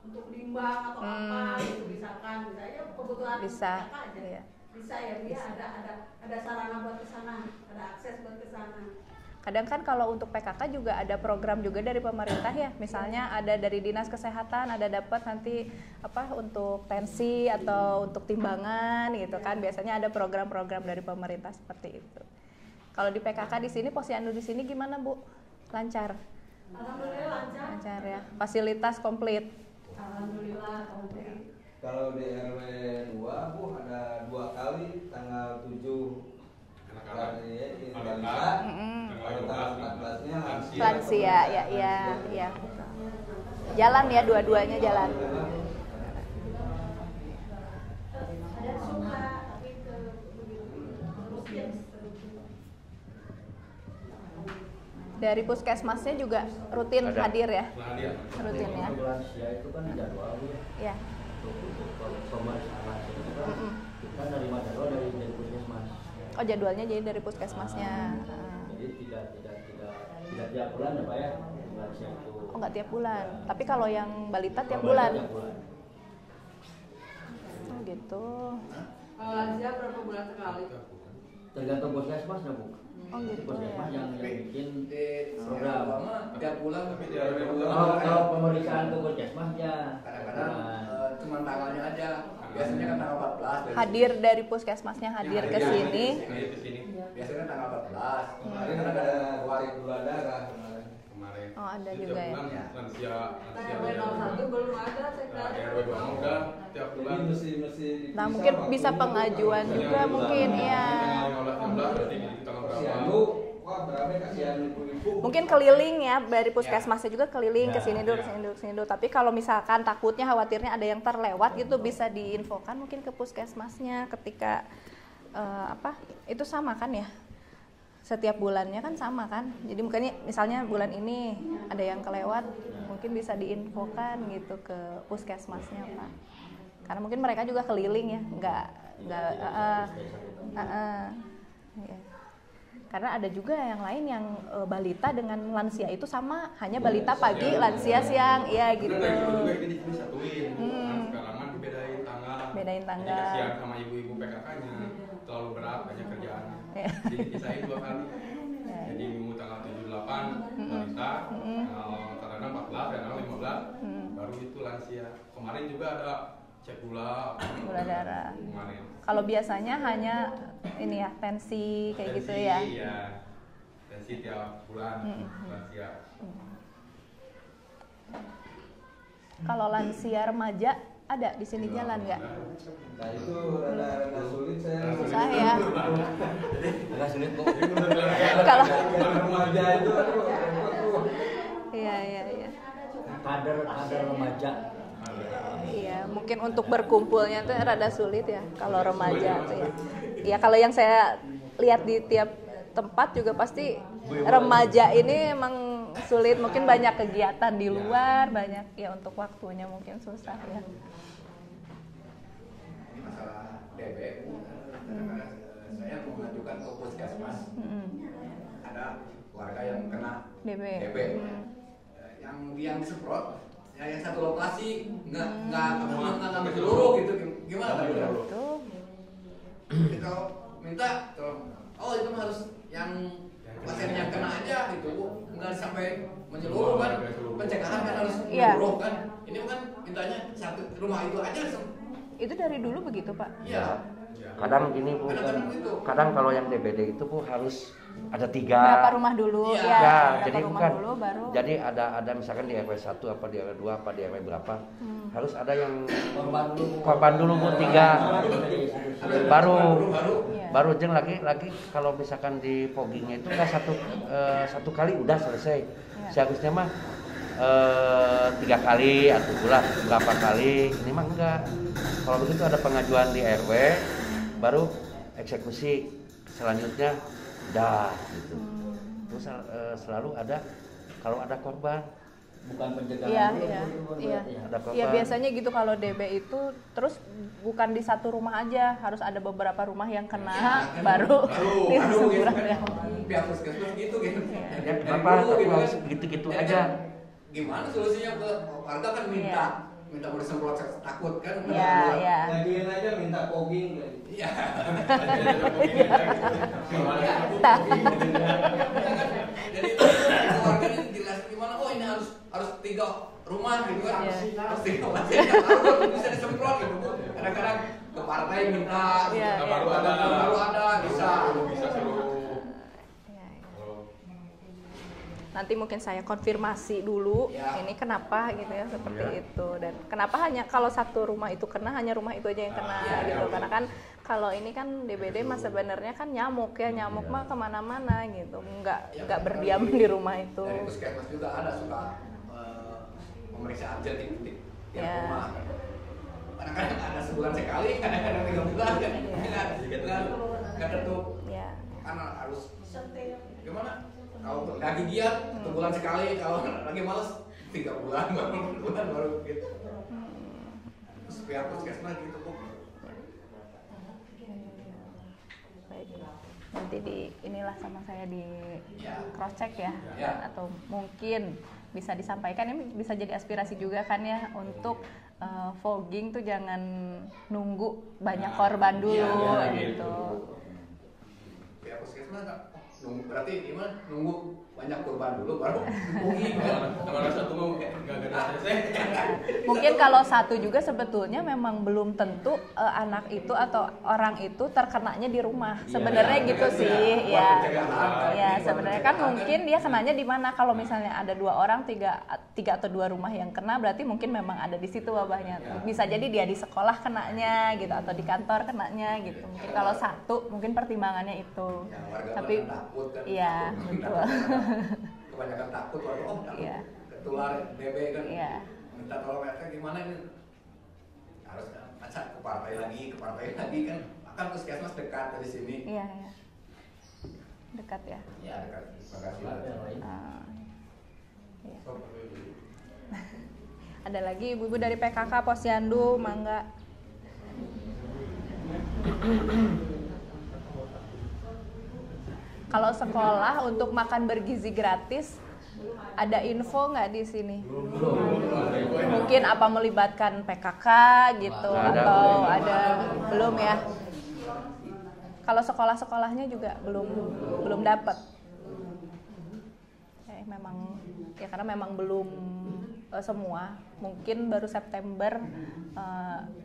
untuk limbah atau apa gitu, misalkan ya kebutuhan Bisa. aja. Iya. Bisa ya Bu ya, ada sarana buat ke sana, ada akses buat ke sana. Kadang kan kalau untuk PKK juga ada program juga dari pemerintah ya, misalnya ada dari dinas kesehatan, ada dapat nanti apa untuk tensi atau untuk timbangan gitu kan, biasanya ada program-program dari pemerintah seperti itu. Kalau di PKK di sini, Posyandu di sini gimana Bu? Lancar? Alhamdulillah lancar. Lancar ya, fasilitas komplit. Alhamdulillah komplit. Kalau di RW 2 Bu ada 2 kali tanggal 7 balita, kalau tanggal 14-nya lansia ya. Jalan ya, dua-duanya jalan. Ada suka tapi ke rutin. Dari puskesmasnya juga rutin Ada. hadir ya? Hadir. Rutin ya? Lansia itu kan jadwal Ya. untuk pemeriksaan lansia itu kan kita nerima jadwal dari puskesmas. Oh, jadwalnya jadi dari puskesmasnya. Jadi tidak tiap bulan ya Pak ya lansia itu. Oh, nggak tiap bulan. Tapi kalau yang balita tiap bulan. Tiap bulan. Oh, gitu. Kalau lansia berapa bulan sekali? Tergantung puskesmas ya Bu. Oh, gitu Puskesmas ya. yang bikin Di program. lama tiap bulan Tapi di RW 2 Kalau pemeriksaan ke puskesmas ya kadang-kadang cuma tanggalnya aja. Biasanya kan tanggal 14. dari Hadir dari puskesmasnya hadir ke sini. Hadir ke sini Biasanya tanggal 14. kemarin kan ada warik gula darah kemarin. kemarin. Oh, ada Itu juga tiap ya. bulan lansia RW 01 belum ada Nah, sekarang. di RW 2 udah tiap bulan. Jadi mesti dipisah Nah, mungkin bisa waktunya. pengajuan juga mungkin ya. Tanggal 15 berarti di tanggal berapa? Posyandu, wah berapa kasihan ibu-ibu. Mungkin keliling ya, dari puskesmasnya juga keliling ke sini dulu, Ya. sini dulu, sini dulu. Tapi kalau misalkan takutnya, khawatirnya ada yang terlewat gitu, bisa diinfokan mungkin ke puskesmasnya ketika itu sama kan ya? Setiap bulannya kan sama kan? Jadi mungkin misalnya bulan ini ada yang kelewat, mungkin bisa diinfokan gitu ke puskesmasnya Pak. Karena mungkin mereka juga keliling ya, nggak ya. Karena ada juga yang lain yang balita dengan lansia itu sama, hanya balita pagi, lansia siang, ya gitu. Udah kayak gitu juga ini disatuin. Nah, sekarang kan dibedain tanggal. Bedain tanggal. Jadi kasihan sama ibu-ibu PKK-nya, terlalu berat banyak kerjaannya. Ya. Jadi dipisahin 2 kali. Ya. Jadi minggu tanggal 78 balita, tanggal 14 dan tanggal 15 baru itu lansia. Kemarin juga ada cek gula darah. kemarin. Kalau biasanya hanya ini ya, tensi kayak gitu ya. Iya. Tensi tiap bulan lansia. Kalau lansia remaja ada di sini jalan nggak? Nah itu rada sulit saya. Susah ya. Agak sulit Bu. Kalau Remaja itu aduh, repot, Bu. iya. Kader remaja. Iya, mungkin untuk berkumpulnya tuh rada sulit ya kalau remaja tuh ya. Ya kalau yang saya lihat di tiap tempat juga pasti remaja ini emang sulit, mungkin banyak kegiatan di luar, banyak ya untuk waktunya mungkin susah ya. Ini masalah DB. Kadang-kadang saya mau mengajukan ke puskesmas. Ada warga yang kena DB. Yang disemprot ya yang satu lokasi nggak menyeluruh gitu, gimana Pak? Itu Jadi kalau minta oh itu mah harus yang pasien yang kena aja gitu Bu, nggak sampai menyeluruh kan, pencegahan kan harus Iya. menyeluruh kan, ini kan mintanya satu rumah itu aja itu dari dulu begitu Pak. iya. Kadang gini Bu, Kadang-kadang gitu. kadang kalau yang DBD itu Bu harus ada 3. Berapa rumah dulu? Iya. Ya, Ya, berapa jadi rumah bukan. dulu baru. Jadi ada misalkan di RW 1 apa di RW 2 apa di RW berapa. Harus ada yang korban dulu Bu 3. Baru Iya. baru jeng lagi kalau misalkan di foggingnya itu enggak satu kali udah selesai. Seharusnya mah 3 kali atau pula berapa kali. Ini mah enggak. Kalau begitu ada pengajuan di RW baru eksekusi selanjutnya udah gitu. Terus selalu ada kalau ada korban. Bukan pencegahan Iya, dulu, iya, Bu, iya. berarti ya. Ada korban. Iya biasanya gitu kalau DB itu terus bukan di satu rumah aja, harus ada beberapa rumah yang kena baru Aduh gitu disemprot kan, ya. pihak puskesmas gitu gitu. Ya, Dari kenapa dulu aku gitu harus kan. gitu-gitu Ya, aja? kan, gimana solusinya ke warga kan minta mau disemprot takut kan? Iya, iya. Ngajuin aja minta fogging gitu. Iya. rumah gitu kan. Iya. Terus 3 bulan saya nggak tahu bisa disemprot gitu Bu. Kadang-kadang ke partai minta gitu. Iya, baru iya. ada bisa. bisa seluruh Iya, iya. kalau Nanti mungkin saya konfirmasi dulu Ya. ini kenapa gitu ya seperti itu, dan kenapa hanya kalau satu rumah itu kena, hanya rumah itu aja yang kena gitu, karena kan kalau ini kan DBD mah sebenarnya kan nyamuk ya, nyamuk mah kemana-mana gitu, nggak berdiam di rumah itu. Dari puskesmas juga ada suka pemeriksaan titik-titik tiap Ya. rumah. Kadang-kadang ada sebulan sekali, kadang-kadang 3 bulan kan. Nggak tentu. Ya. Karena harus gimana? Kalau lagi giat 1 bulan sekali, kalau lagi males 3 bulan baru gitu. Terus pihak puskesmas gitu Bu. Baik. Nanti inilah sama saya di Ya. cross check ya, Ya. atau mungkin bisa disampaikan, ini bisa jadi aspirasi juga kan ya untuk fogging tuh jangan nunggu banyak korban dulu Iya, gitu. Pihak puskesmas nunggu, berarti gimana? Nunggu banyak korban dulu baru dibugi kan? kemarin satu mau nggak selesai. Mungkin kalau satu juga sebetulnya memang belum tentu anak itu atau orang itu terkenanya di rumah. Sebenarnya gitu sih, ya. Ya, sebenarnya kan mungkin dia kenanya di mana. Kalau misalnya ada 2 orang, 3 atau 2 rumah yang kena, berarti mungkin memang ada di situ wabahnya. Bisa jadi dia di sekolah kenanya gitu, atau di kantor kenanya gitu. Mungkin kalau satu, mungkin pertimbangannya itu. Ya, warga Tapi kan takut kan. iya, betul. Kebanyakan takut warga, takut Iya. ketular DB kan. Iya. Minta tolong RT gimana ini? Harus masa ke partai lagi kan. Akan puskesmas dekat dari sini. Iya, iya. Dekat ya. Ya dekat. Terima kasih. Ah, iya. Ada lagi ibu-ibu dari PKK Posyandu, mangga. Kalau sekolah untuk makan bergizi gratis, ada info nggak di sini? Mungkin apa melibatkan PKK gitu, Nggak ada. atau ada belum ya? Kalau sekolah-sekolahnya juga belum dapat. Memang ya karena memang belum semua, mungkin baru September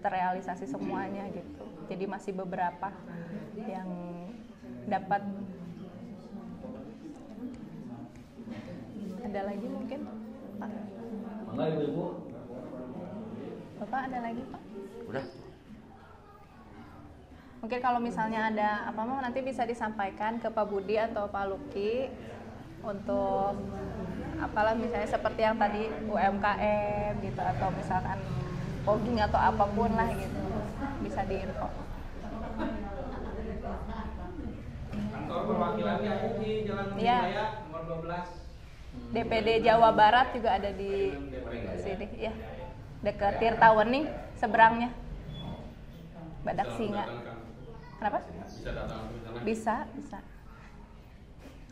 terrealisasi semuanya gitu. Jadi masih beberapa yang dapat. Ada lagi mungkin, Pak? Mangga ibu-ibu. Bapak ada lagi, Pak? Udah. Mungkin kalau misalnya ada apa mau nanti bisa disampaikan ke Pak Budi atau Pak Luki untuk apalah misalnya seperti yang tadi UMKM gitu, atau misalkan fogging atau apapun lah gitu, bisa diinfo. Kantor perwakilannya ada di Jalan Iya. Jaya nomor 12. DPD Jawa Barat juga ada di sini ya, dekat Tirta Wening seberangnya Badak Singa. Kenapa? Bisa datang ke sana. Bisa.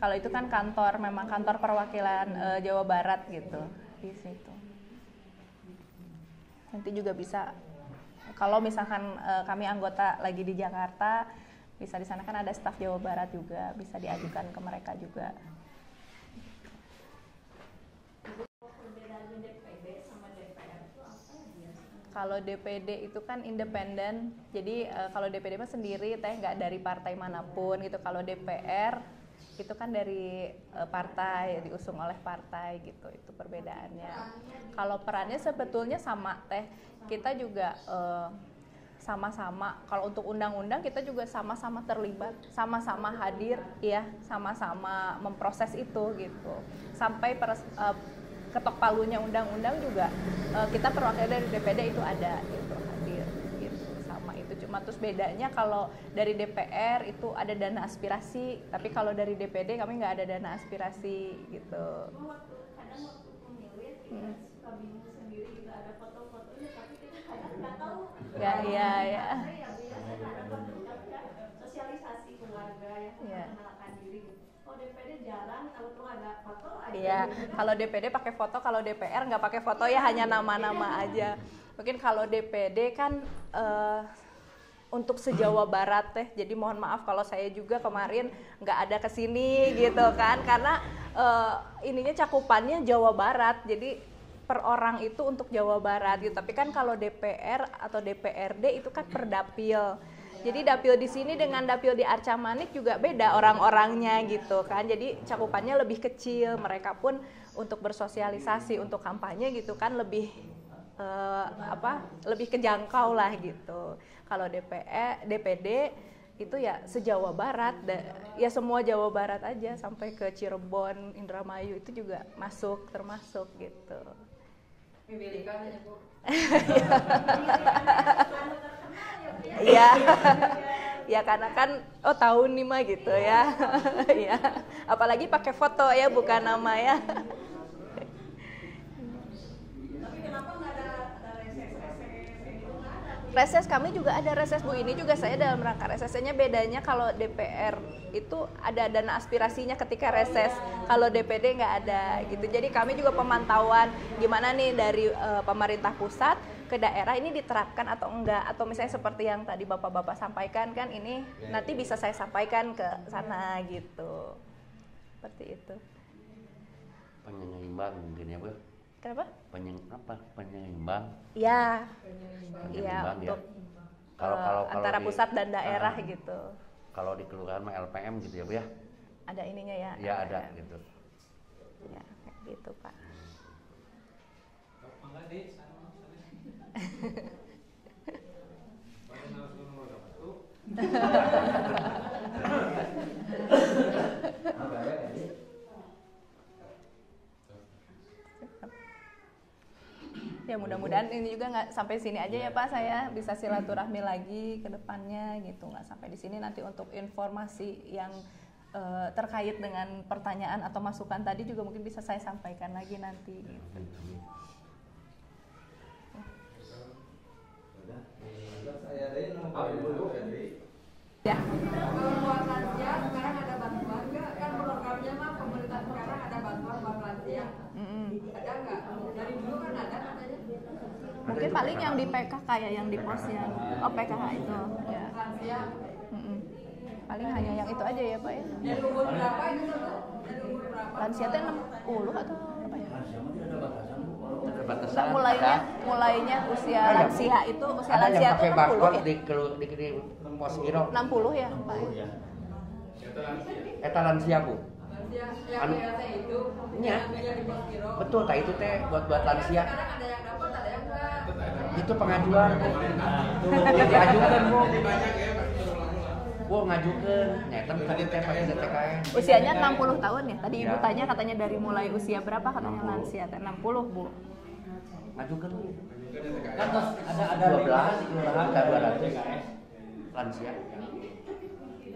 Kalau itu kan kantor, memang kantor perwakilan Jawa Barat gitu di situ. Nanti juga bisa, kalau misalkan kami anggota lagi di Jakarta, bisa di sana kan ada staf Jawa Barat juga, bisa diajukan ke mereka juga. Kalau DPD itu kan independen, jadi kalau DPD mah sendiri, teh nggak dari partai manapun gitu. Kalau DPR itu kan dari partai, diusung oleh partai gitu, itu perbedaannya. Kalau perannya sebetulnya sama teh, kita juga sama-sama. Kalau untuk undang-undang kita juga sama-sama terlibat, sama-sama hadir, ya, sama-sama memproses itu gitu. Sampai ketok palunya undang-undang juga kita perwakilan dari DPD itu ada gitu, hadir gitu, sama itu. Cuma terus bedanya kalau dari DPR itu ada dana aspirasi, tapi kalau dari DPD kami nggak ada dana aspirasi gitu. Kadang waktu pemilih kita suka bingung sendiri, juga ada foto-fotonya tapi kita kadang nggak tahu. Ya. Ya biasa ada foto tapi kan sosialisasi keluarga ya, Iya. mengenalkan diri. Oh DPD jarang, tahu-tahu ada foto aja. Iya, kalau DPD pakai foto, kalau DPR nggak pakai foto ya, hanya nama-nama aja. Mungkin kalau DPD kan untuk se-Jawa Barat teh, jadi mohon maaf kalau saya juga kemarin nggak ada kesini gitu kan, karena ininya cakupannya Jawa Barat, jadi per orang itu untuk Jawa Barat gitu. Tapi kan kalau DPR atau DPRD itu kan per dapil. Jadi dapil di sini dengan dapil di Arca Manik juga beda orang-orangnya gitu kan. Jadi cakupannya lebih kecil. Mereka pun untuk bersosialisasi, untuk kampanye gitu kan lebih lebih kejangkau lah gitu. Kalau DPD itu ya se-Jawa Barat, ya semua Jawa Barat aja sampai ke Cirebon, Indramayu itu juga termasuk gitu. Memilihkan ya Bu. Iya. Ya karena kan tahun nih mah gitu ya. Ya. Apalagi pakai foto ya bukan nama ya. Tapi kenapa nggak ada reses gitu nggak ada? Reses kami juga ada reses Bu, ini juga saya dalam rangka resesnya. Bedanya kalau DPR itu ada dana aspirasinya ketika reses, kalau DPD nggak ada gitu. Jadi kami juga pemantauan gimana nih dari pemerintah pusat ke daerah ini diterapkan atau enggak, atau misalnya seperti yang tadi bapak-bapak sampaikan kan ini nanti bisa saya sampaikan ke sana gitu, seperti itu. Penyeimbang mungkin ya Bu. Kenapa? Penyeimbang. Iya. Penyeimbang Iya, ya. untuk Kalau antara di- pusat dan daerah gitu. Kalau di kelurahan mah LPM gitu ya Bu ya. Ada ininya ya. Iya ada gitu. Ya, kayak gitu Pak. Ya mudah-mudahan ini juga nggak sampai sini aja ya Pak, saya bisa silaturahmi lagi ke depannya gitu, nggak sampai di sini. Nanti untuk informasi yang terkait dengan pertanyaan atau masukan tadi juga mungkin bisa saya sampaikan lagi nanti gitu. Ya. Kalau buat lansia sekarang ada bantuan nggak? Kan programnya mah pemerintah sekarang ada bantuan buat lansia. Ada nggak? Dari dulu kan ada katanya. Mungkin paling yang di PKK ya, yang di pos yang PKK itu ya. Lansia. Paling hanya yang itu aja ya Pak ya. Dari umur berapa itu tuh? Dari umur berapa? Lansia itu 60 atau berapa ya? Ada batasan. Nah, mulainya usia lansia itu usia Ada lansia yang itu pakai 60 barcode ya? di pos kiro. 60 ya Pak ya? Eta lansia Bu. Lansia yang Anu- BLT itu. Iya. Yang di pos kiro. Betul, tak itu teh buat lansia. Sekarang ada yang dapat, ada yang enggak. Itu pengajuan. Yang diajukan Bu. Bu ngajukan, nyata tadi teh pakai DTKN. Usianya 60 tahun ya? Tadi Ibu Ya. tanya katanya dari mulai usia berapa, katanya 60. lansia 60 Bu. Ngajukan Bu. Kan terus ada 12 di kelurahan ada 200 PKS. lansia.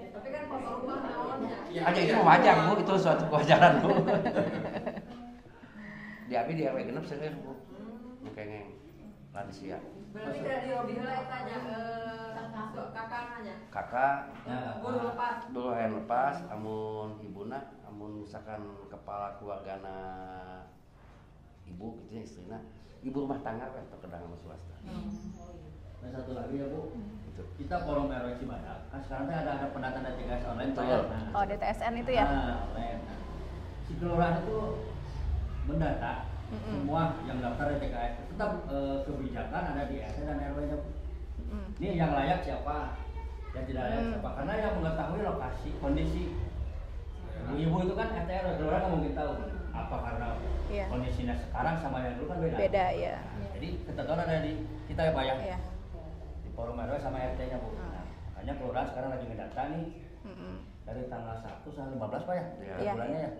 Tapi kan foto rumah naonnya. Hanya itu wajar Bu, itu suatu kewajaran Bu. Di abi di RW genep seueur Bu. Nu kengeng lansia. Berarti dari Robi heula eta nya kakak nanya. Kakak Guru lepas. dulu hayang lepas, amun ibuna, amun misalkan kepala keluargana ibu gitu ya istrina, ibu rumah tangga kan terkedang sama swasta. Dan satu lagi ya Bu, Gitu. kita forum RW Cibadak, kan sekarang teh ada pendaftaran DTKS online Pak Betul. ya. Oh, DTSN itu ya? Online. Si kelurahan itu mendata semua yang daftar DTKS. Tetap kebijakan ada di RT dan RW-nya. Ini yang layak siapa, yang tidak layak siapa, karena yang mengetahui lokasi, kondisi. Ibu itu kan RT RW, kelurahan kan mungkin tahu apa karena Iya. kondisinya sekarang sama yang dulu kan beda. Beda ya. Jadi ketentuan ada di kita ya Pak ya. Iya. Di forum RW sama RT-nya Bu. Makanya kelurahan sekarang lagi ngedata nih dari tanggal 1 sampai 15 Pak ya. Iya. Bulannya ya.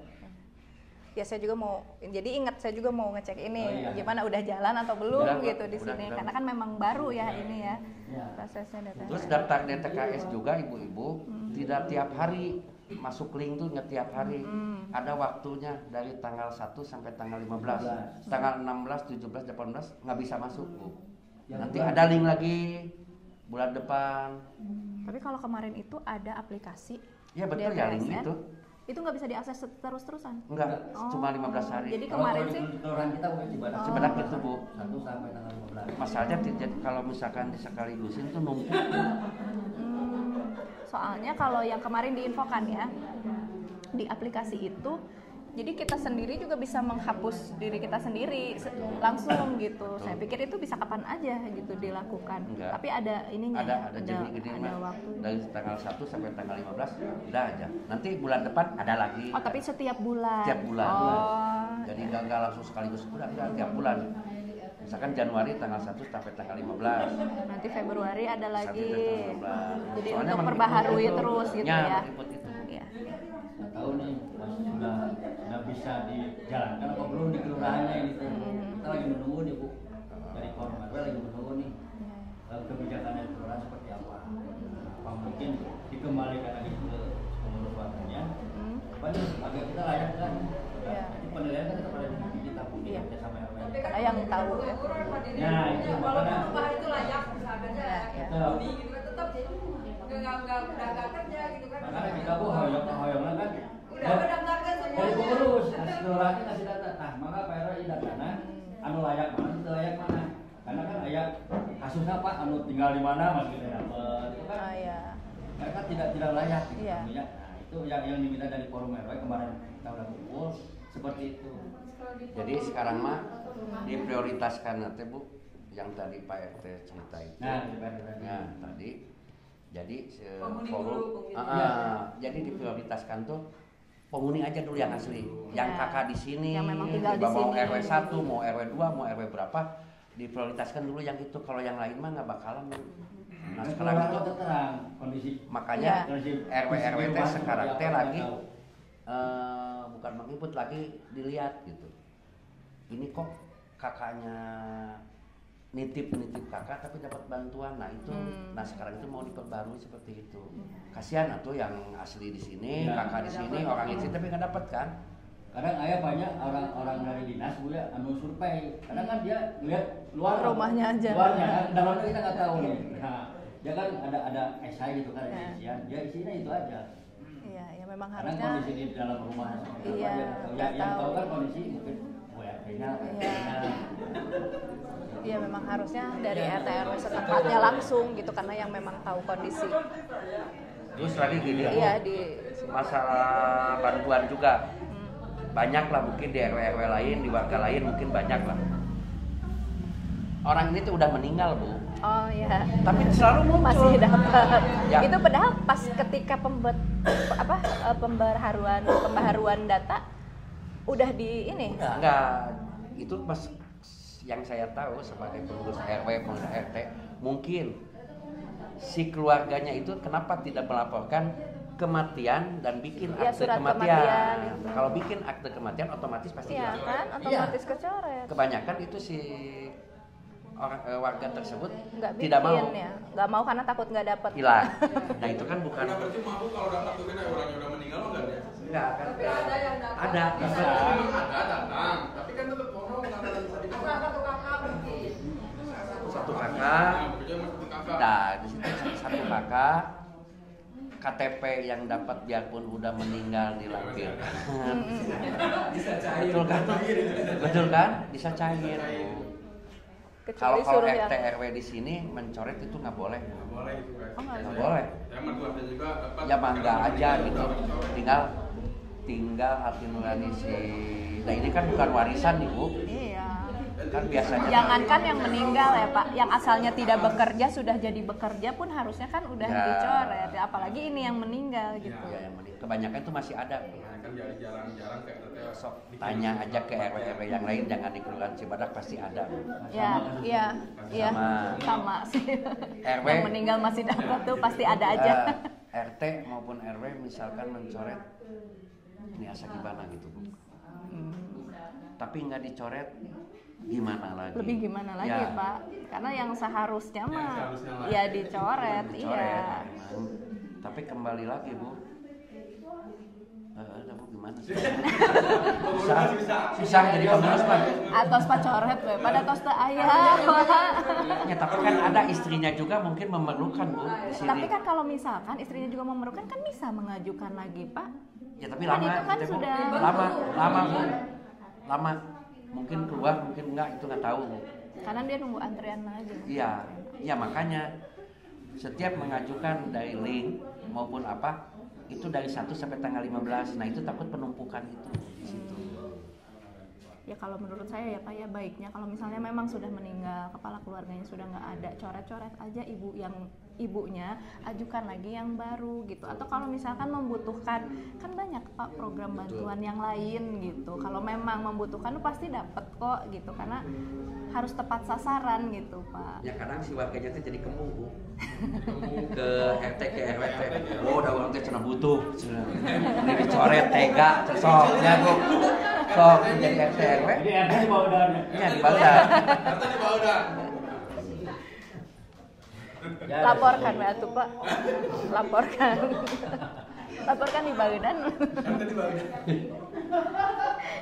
Ya saya juga mau, jadi ingat saya juga mau ngecek ini Oh, iya. gimana udah jalan atau belum Udah, gitu di udah, sini, udah. karena kan memang baru ya ini ya Iya. prosesnya data. Terus daftar DTKS juga ibu-ibu tidak tiap hari masuk link tuh nggak tiap hari. Ada waktunya dari tanggal 1 sampai tanggal 15. Tanggal 16, 17, 18 nggak bisa masuk Bu. Nanti ada link lagi bulan depan. Tapi kalau kemarin itu ada aplikasi Ya betul ya link DTSN, itu. nggak bisa diakses terus-terusan. Enggak, Oh. cuma 15 hari. Jadi Kalau kemarin di sih kelurahan kita bukan Cibadak. Cibadak gitu Bu. 1 sampai tanggal 15. Masalahnya kalau misalkan disekaligusin tuh numpuk. soalnya kalau yang kemarin diinfokan ya di aplikasi itu Jadi kita sendiri juga bisa menghapus diri kita sendiri langsung gitu. Saya pikir itu bisa kapan aja gitu dilakukan. Enggak. Tapi ada ininya. Ada gini ada waktu. dari tanggal 1 sampai tanggal 15 udah aja. Nanti bulan depan ada lagi. Oh, tapi setiap bulan. Tiap bulan. Oh. Jadi enggak langsung sekaligus udah tiap bulan. Misalkan Januari tanggal 1 sampai tanggal 15. Nanti Februari ada lagi. Jadi Soalnya untuk perbaharui itu. terus gitu Ya, ya. ribut itu. Iya. Nggak tahu nih sudah bisa dijalankan apa belum di kelurahannya ini teh. Kita lagi menunggu nih Bu, dari Forum RW lagi menunggu nih kebijakan dari kelurahan seperti apa. Apa mungkin dikembalikan lagi ke pengurus warganya. Pokoknya agar kita layak kan. Jadi penilaian kan kita pada ditabung di sama RW. Karena yang tahu ya. Nah itu makanya. Rumah itu layak misalkan ya. Betul. Gitu kan tetap nggak kerja gitu kan. Makanya kita Bu hoyong-hoyongan kan. Udah mendaftarkan semua. Dari pengurus, kelurahan kasih data. Nah, maka Pak RW datana anu layak mana, tidak layak mana. Karena kan aya kasusnya Pak anu tinggal di mana mas kita dapat. Itu kan. Iya. Mereka tidak layak gitu. Iya. Nah, itu yang diminta dari Forum RW kemarin kita udah kumpul seperti itu. Jadi sekarang mah diprioritaskan nanti Bu yang tadi Pak RT cerita itu. Nah, di Pak RT. Nah, tadi jadi Penghuni forum dulu, jadi diprioritaskan tuh penghuni aja dulu yang asli. Yang Ya. kakak di sini, Yang memang tinggal di mau sini. RW 1, mau RW 2, mau RW berapa, diprioritaskan dulu yang itu. Kalau yang lain mah nggak bakalan. Nah, sekarang itu terang kondisi. makanya RW teh sekarang teh lagi tahu. bukan mengikut lagi dilihat gitu. Ini kok kakaknya nitip kakak tapi dapat bantuan. Nah itu nah sekarang itu mau diperbarui seperti itu. Kasihan atuh yang asli di sini, kakak di sini, orang di sini tapi nggak dapat kan. Kadang ayah banyak orang-orang dari dinas Bu ya anu survei. Kadang kan dia lihat luar Rumahnya aja. Luarnya kan dalamnya kita nggak tahu nih. Nah, dia kan ada esai gitu kan ada isian. Dia isinya itu aja. Iya, ya memang Karena harusnya. kondisi di dalam rumah seperti Iya, apa dia nggak yang tahu. tahu kan kondisi mungkin WRT-nya. Iya memang harusnya dari RT RW setempatnya langsung gitu karena yang memang tahu kondisi. Terus lagi gini Bu, Iya di masalah bantuan juga banyak lah mungkin di RW lain, di warga lain mungkin banyak lah. Orang ini tuh udah meninggal Bu, oh ya tapi selalu muncul. masih dapat. Ya. Itu padahal pas ketika pembaharuan data udah di ini. Enggak, itu pas yang saya tahu sebagai pengurus RW, pengurus RT, mungkin si keluarganya itu kenapa tidak melaporkan kematian dan bikin Ya, akte surat kematian. gitu. Kalau bikin akte kematian otomatis pasti Iya dicoret. kan otomatis kecoret. Kebanyakan itu si orang warga tersebut Nggak tidak mau bikin ya, nggak mau karena takut nggak dapat. hilang. Nah itu kan bukan. Karena percuma Bu kalau dapat tuh kan orangnya udah meninggal mah enggak ya? Enggak kan? Tapi ada yang dapat. Ada. Memang ada datang, tapi kan tetap orang mengatakan bisa Karena dibawa. satu kakak mungkin. Satu kakak. Nah, bekerja sama satu kakak. Nah di situ satu kakak. KTP yang dapat biarpun udah meninggal dilampirkan. Betul kan? Betul kan? Bisa cair. Kalau Kecuali suruh RT yang RW di sini mencoret itu nggak boleh. Nggak boleh itu guys. Oh, nggak Nggak boleh. Ya mantuannya juga dapat. Ya bangga Karena aja meninggal gitu. udah dicoret. Tinggal hati nurani si. Nah ini kan bukan warisan nih Bu. iya. Kan biasanya. Jangankan yang meninggal ya Pak, yang asalnya tidak bekerja sudah jadi bekerja pun harusnya kan udah Ya. dicoret. Apalagi ini yang meninggal gitu. Ya, yang kebanyakan itu masih ada. Nah, kan jadi jarang-jarang kayak RT Sok tanya aja ke RW yang lain, jangan di Kelurahan Cibadak pasti ada. Ya, iya, iya, sama sih. RW. Yang meninggal masih dapat tuh pasti ada aja. RT maupun RW misalkan mencoret ini asa gimana gitu Bu. Tapi nggak dicoret gimana lagi? Lebih gimana lagi Ya, Pak? Karena yang seharusnya mah seharusnya lah. ya dicoret, dicoret, iya. memang. Tapi kembali lagi Bu. Bu gimana sih? Susah jadi pengurus Pak. Atos Pak coret we, pada tos teu aya. Ya tapi kan ada istrinya juga mungkin memerlukan Bu di sini. Tapi kan kalau misalkan istrinya juga memerlukan kan bisa mengajukan lagi Pak. Ya tapi Kan lama itu kan gitu, Bu. sudah- lama Bu. Lama. Mungkin keluar, mungkin enggak, itu nggak tahu Bu. Karena dia nunggu antrian aja. Iya, ya makanya setiap mengajukan dari link maupun apa itu dari 1 sampai tanggal 15. Nah itu takut penumpukan itu. Ya kalau menurut saya ya Pak ya baiknya kalau misalnya memang sudah meninggal, kepala keluarganya sudah nggak ada, coret-coret aja ibunya, ajukan lagi yang baru gitu. Atau kalau misalkan membutuhkan, kan banyak Pak program bantuan yang lain gitu. Kalau memang membutuhkan pasti dapat kok gitu, karena harus tepat sasaran gitu Pak. Ya kadang si warganya tuh jadi kembung Bu. Ke RT ke RW teh. Oh udah orang teh cenah butuh. Ini dicoret tega sok ya Bu. Sok jadi RT RW. Jadi RT di bawah udarnya. Ya di bawah udah. RT di bawah udah. Laporkan Pak tuh Pak. Laporkan. Laporkan di Bagedan.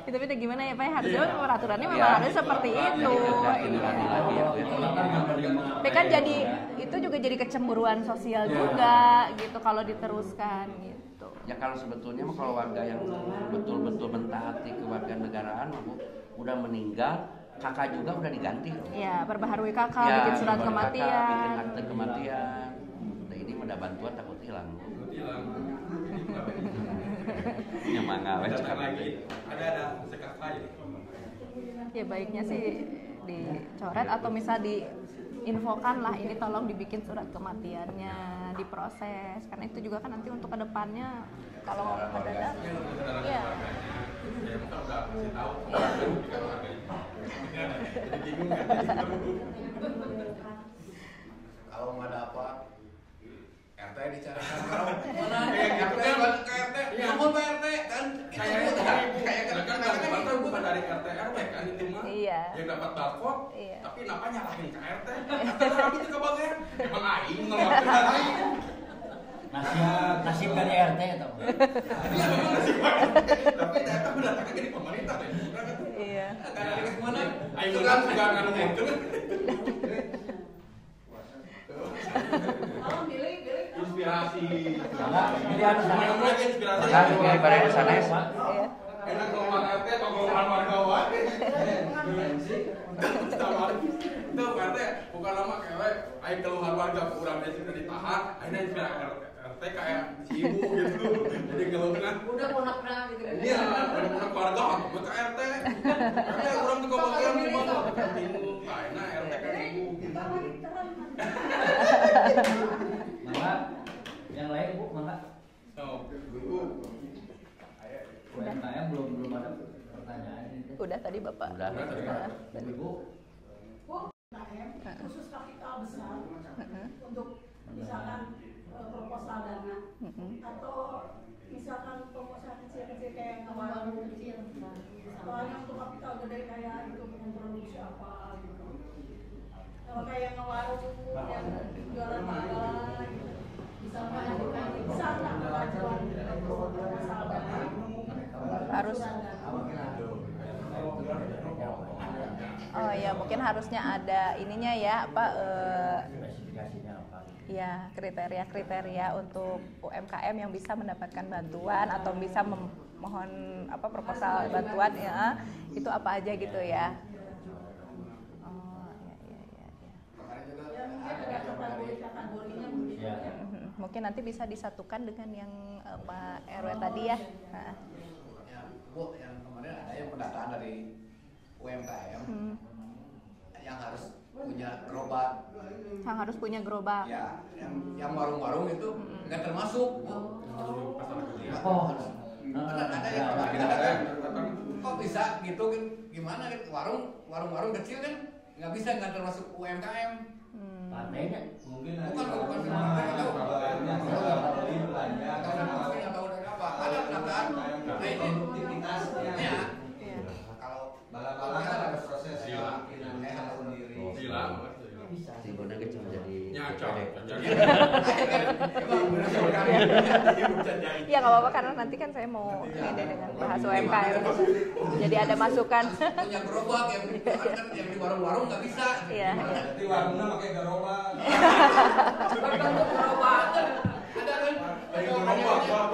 Itu beda gimana ya Pak? Harusnya peraturannya memang harus seperti itu. Tapi kan jadi itu juga jadi kecemburuan sosial juga gitu kalau diteruskan gitu. Ya kalau sebetulnya mah kalau warga yang betul-betul mentaati kewarganegaraan mah Bu, udah meninggal, kakak juga udah diganti loh. Ya, perbaharui kakak, Ya, bikin surat kakak, kematian. bikin akte kematian. Nah ini udah bantuan takut hilang. Ya mangga wes ada sekat aja. Ya baiknya sih dicoret atau misal diinfokan lah ini tolong dibikin surat kematiannya, diproses karena itu juga kan nanti untuk kedepannya kalau ada ya Kalau nggak ada apa RT dicarikan mana RT namun Pak RT kan kayak bukan dari RT RW kan itu mah yang dapat barcode tapi kenapa nyalahin ke RT tapi itu kebagian emang aing Nasib dari RT atau? Iya memang nasib tapi data mendatangkan dari pemerintah deh. Iya. Karena dari mana? Aing kan juga nganu itu. Inspirasi. Jadi ada sana inspirasi. Makanya pada sana ya. Enak ngomong RT atau ngomong warga itu RT bukan lama kayak aing keluhan warga kurang desa ditahan akhirnya inspirasi RT kayak si ibu gitu jadi keluhan Udah ponak-ponak gitu. iya udah keluarga aku ke RT orang tuh kebagian rumah bingung karena RT kan ibu gitu Mangga, yang lain Bu, mangga. Bu UMKM belum ada pertanyaan ini. Udah tadi Bapak. Udah. Ibu. Khusus kapital besar untuk misalkan proposal dana atau misalkan proposal kecil-kecil kayak warung kecil soalnya untuk kapital gede kayak itu memproduksi apa gitu kalau kayak ngewarung yang jualan malah gitu bisa nggak pengajuan proposal dana Harus Oh ya, mungkin harusnya ada ininya ya, apa Spesifikasinya apa? ya kriteria-kriteria untuk UMKM yang bisa mendapatkan bantuan atau bisa memohon apa proposal bantuan ya. Itu apa aja gitu ya. Oh, ya. Ya. Mungkin nanti bisa disatukan dengan yang Pak RW tadi ya. Nah. Ya, Bu, yang kemarin ada yang pendataan dari UMKM yang harus punya gerobak. Yang harus punya gerobak. Ya, yang warung-warung itu nggak termasuk, Bu. Oh, Ada yang kemarin kok bisa gitu kan? Gimana kan warung-warung kecil kan nggak termasuk UMKM. partainya Mungkin Bukan partai atau apa? Ada pendataan. Nah ini ya. Kalau Bala-bala kan ada proses keyakinannya sendiri. Sehingga kita cuma jadi nyacok. Ya nggak apa-apa karena nanti kan saya mau ini dengan bahas UMKM. Jadi ada masukan. Punya gerobak yang di warung-warung nggak bisa. Iya. Jadi warungnya pakai gerobak. Berbentuk gerobak kan ada kan?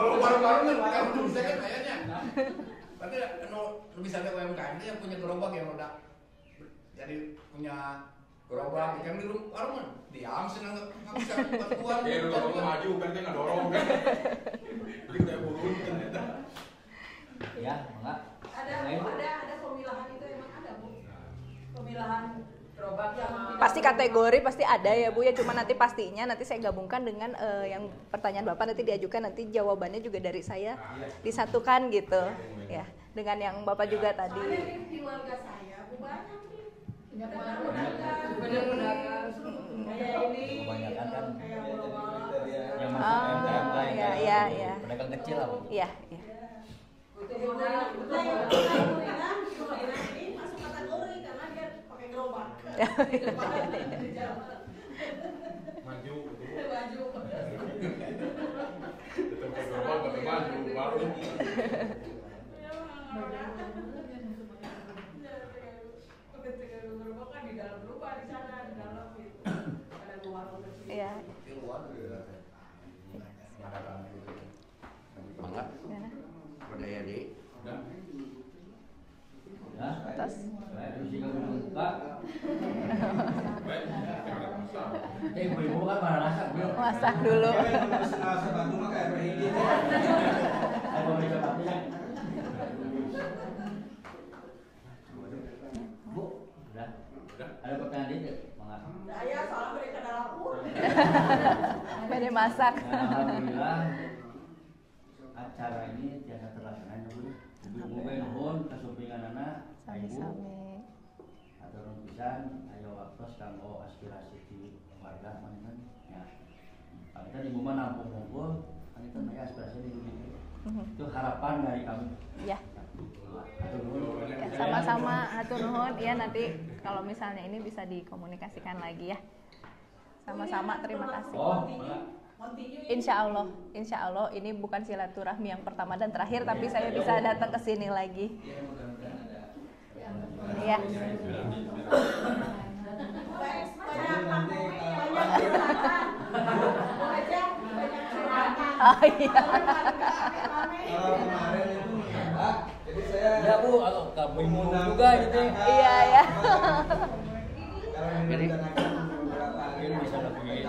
Warung-warung kan belum bisa kan kayaknya. Tapi kalau bisa ada UMKM itu yang punya gerobak yang udah jadi punya gerobak ikan di warung kan diam senang nggak bisa bantuan. Dia dorong maju kan dia nggak dorong kan. Jadi kayak burung ternyata. Ya, enggak. Ada pemilahan itu emang ada Bu. Pemilahan gerobak yang Pasti kategori pasti ada ya Bu ya, cuma nanti pastinya nanti saya gabungkan dengan yang pertanyaan Bapak nanti diajukan, nanti jawabannya juga dari saya disatukan gitu ya, dengan yang Bapak juga tadi. soalnya di keluarga saya Bu banyak nih. Pedagang kayak ini Kebanyakan kan kayak bola-bola. yang masuk MKM ya. pedagang kecil lah. Iya. Ini masuk kategori karena dia pakai gerobak. Maju gitu. Baju. Tetap kayak gerobak tapi maju baru. Gerobak kan di dalam rumah di sana di dalam gitu. Ada warung kecil. Iya. Mangga. Berdaya di. Ya, Atas. terus juga buka. Baik, kita masak. Ibu-ibu kan malah masak, Bu. Masak dulu. Ayo beri tempatnya. Bu, udah. Ada pertanyaan tidak? Mangga. Saya soalnya mereka dalam Bade masak. Ya, alhamdulillah acara ini tiasa terlaksana Bu. Muga nuhun kasupingan anak Sami-sami. atau pisan ayo waktos kanggo aspirasi di warga manten ya. Kita di rumah nampung ngumpul, kita aya aspirasi di rumah. Itu harapan dari kami. Ya. Atur nuhun. Ya, sama-sama hatur nuhun. Ya, nanti kalau misalnya ini bisa dikomunikasikan lagi ya. Sama-sama, terima kasih. Oh, Insya Allah ini bukan silaturahmi yang pertama dan terakhir, tapi saya bisa datang ke sini lagi. Ya. Oh iya. Jadi saya Ya Bu, atau kamu juga gitu. Iya ya. Jadi Mungkin bisa lebih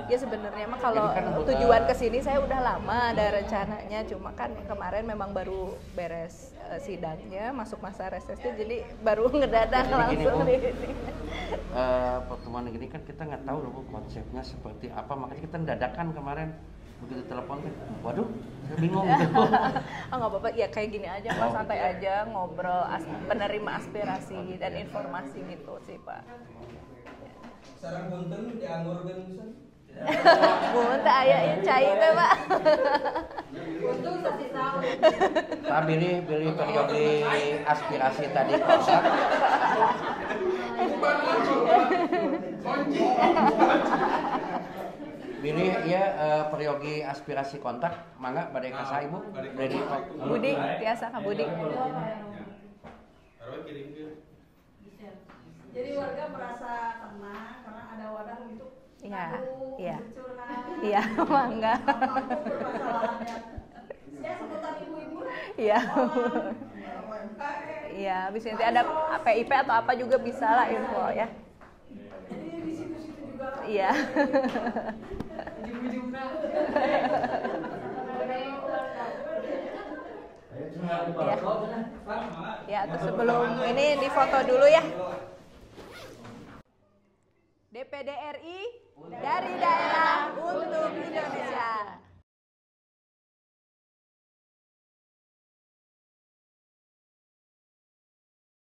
Ya sebenarnya mah kalau tujuan ke sini saya udah lama ada rencananya, cuma kan kemarin memang baru beres sidangnya, masuk masa reses jadi baru ngedadak langsung di sini. pertemuan ini kan kita nggak tahu loh Bu, konsepnya seperti apa, makanya kita dadakan kemarin begitu telepon kan, waduh saya bingung gitu. Oh nggak apa-apa, ya kayak gini aja Pak, santai aja ngobrol, penerima aspirasi dan informasi gitu sih Pak. sarang punten dianggurkeun pisan. Mun teh aya ieu cai teh Pak. Untung kasih tahu. Pak Billy periode aspirasi tadi kontak. Billy ya periode aspirasi kontak mangga bade ka sa Ibu. Dari Budi, biasa Kak Budi. Taruh kirim ke. Jadi warga merasa tenang karena ada wadah untuk Iya, ngadu, iya. curhat. Iya, mangga. Apapun permasalahannya. Ya sebutan ibu-ibu lah. Iya. UMKM. Iya, bisa nanti ada PIP atau apa juga bisa lah info ya. Jadi di situ-situ juga. Iya. Ujung-ujungnya. Ya, terus sebelum ini difoto dulu ya. DPD RI dari daerah untuk Indonesia.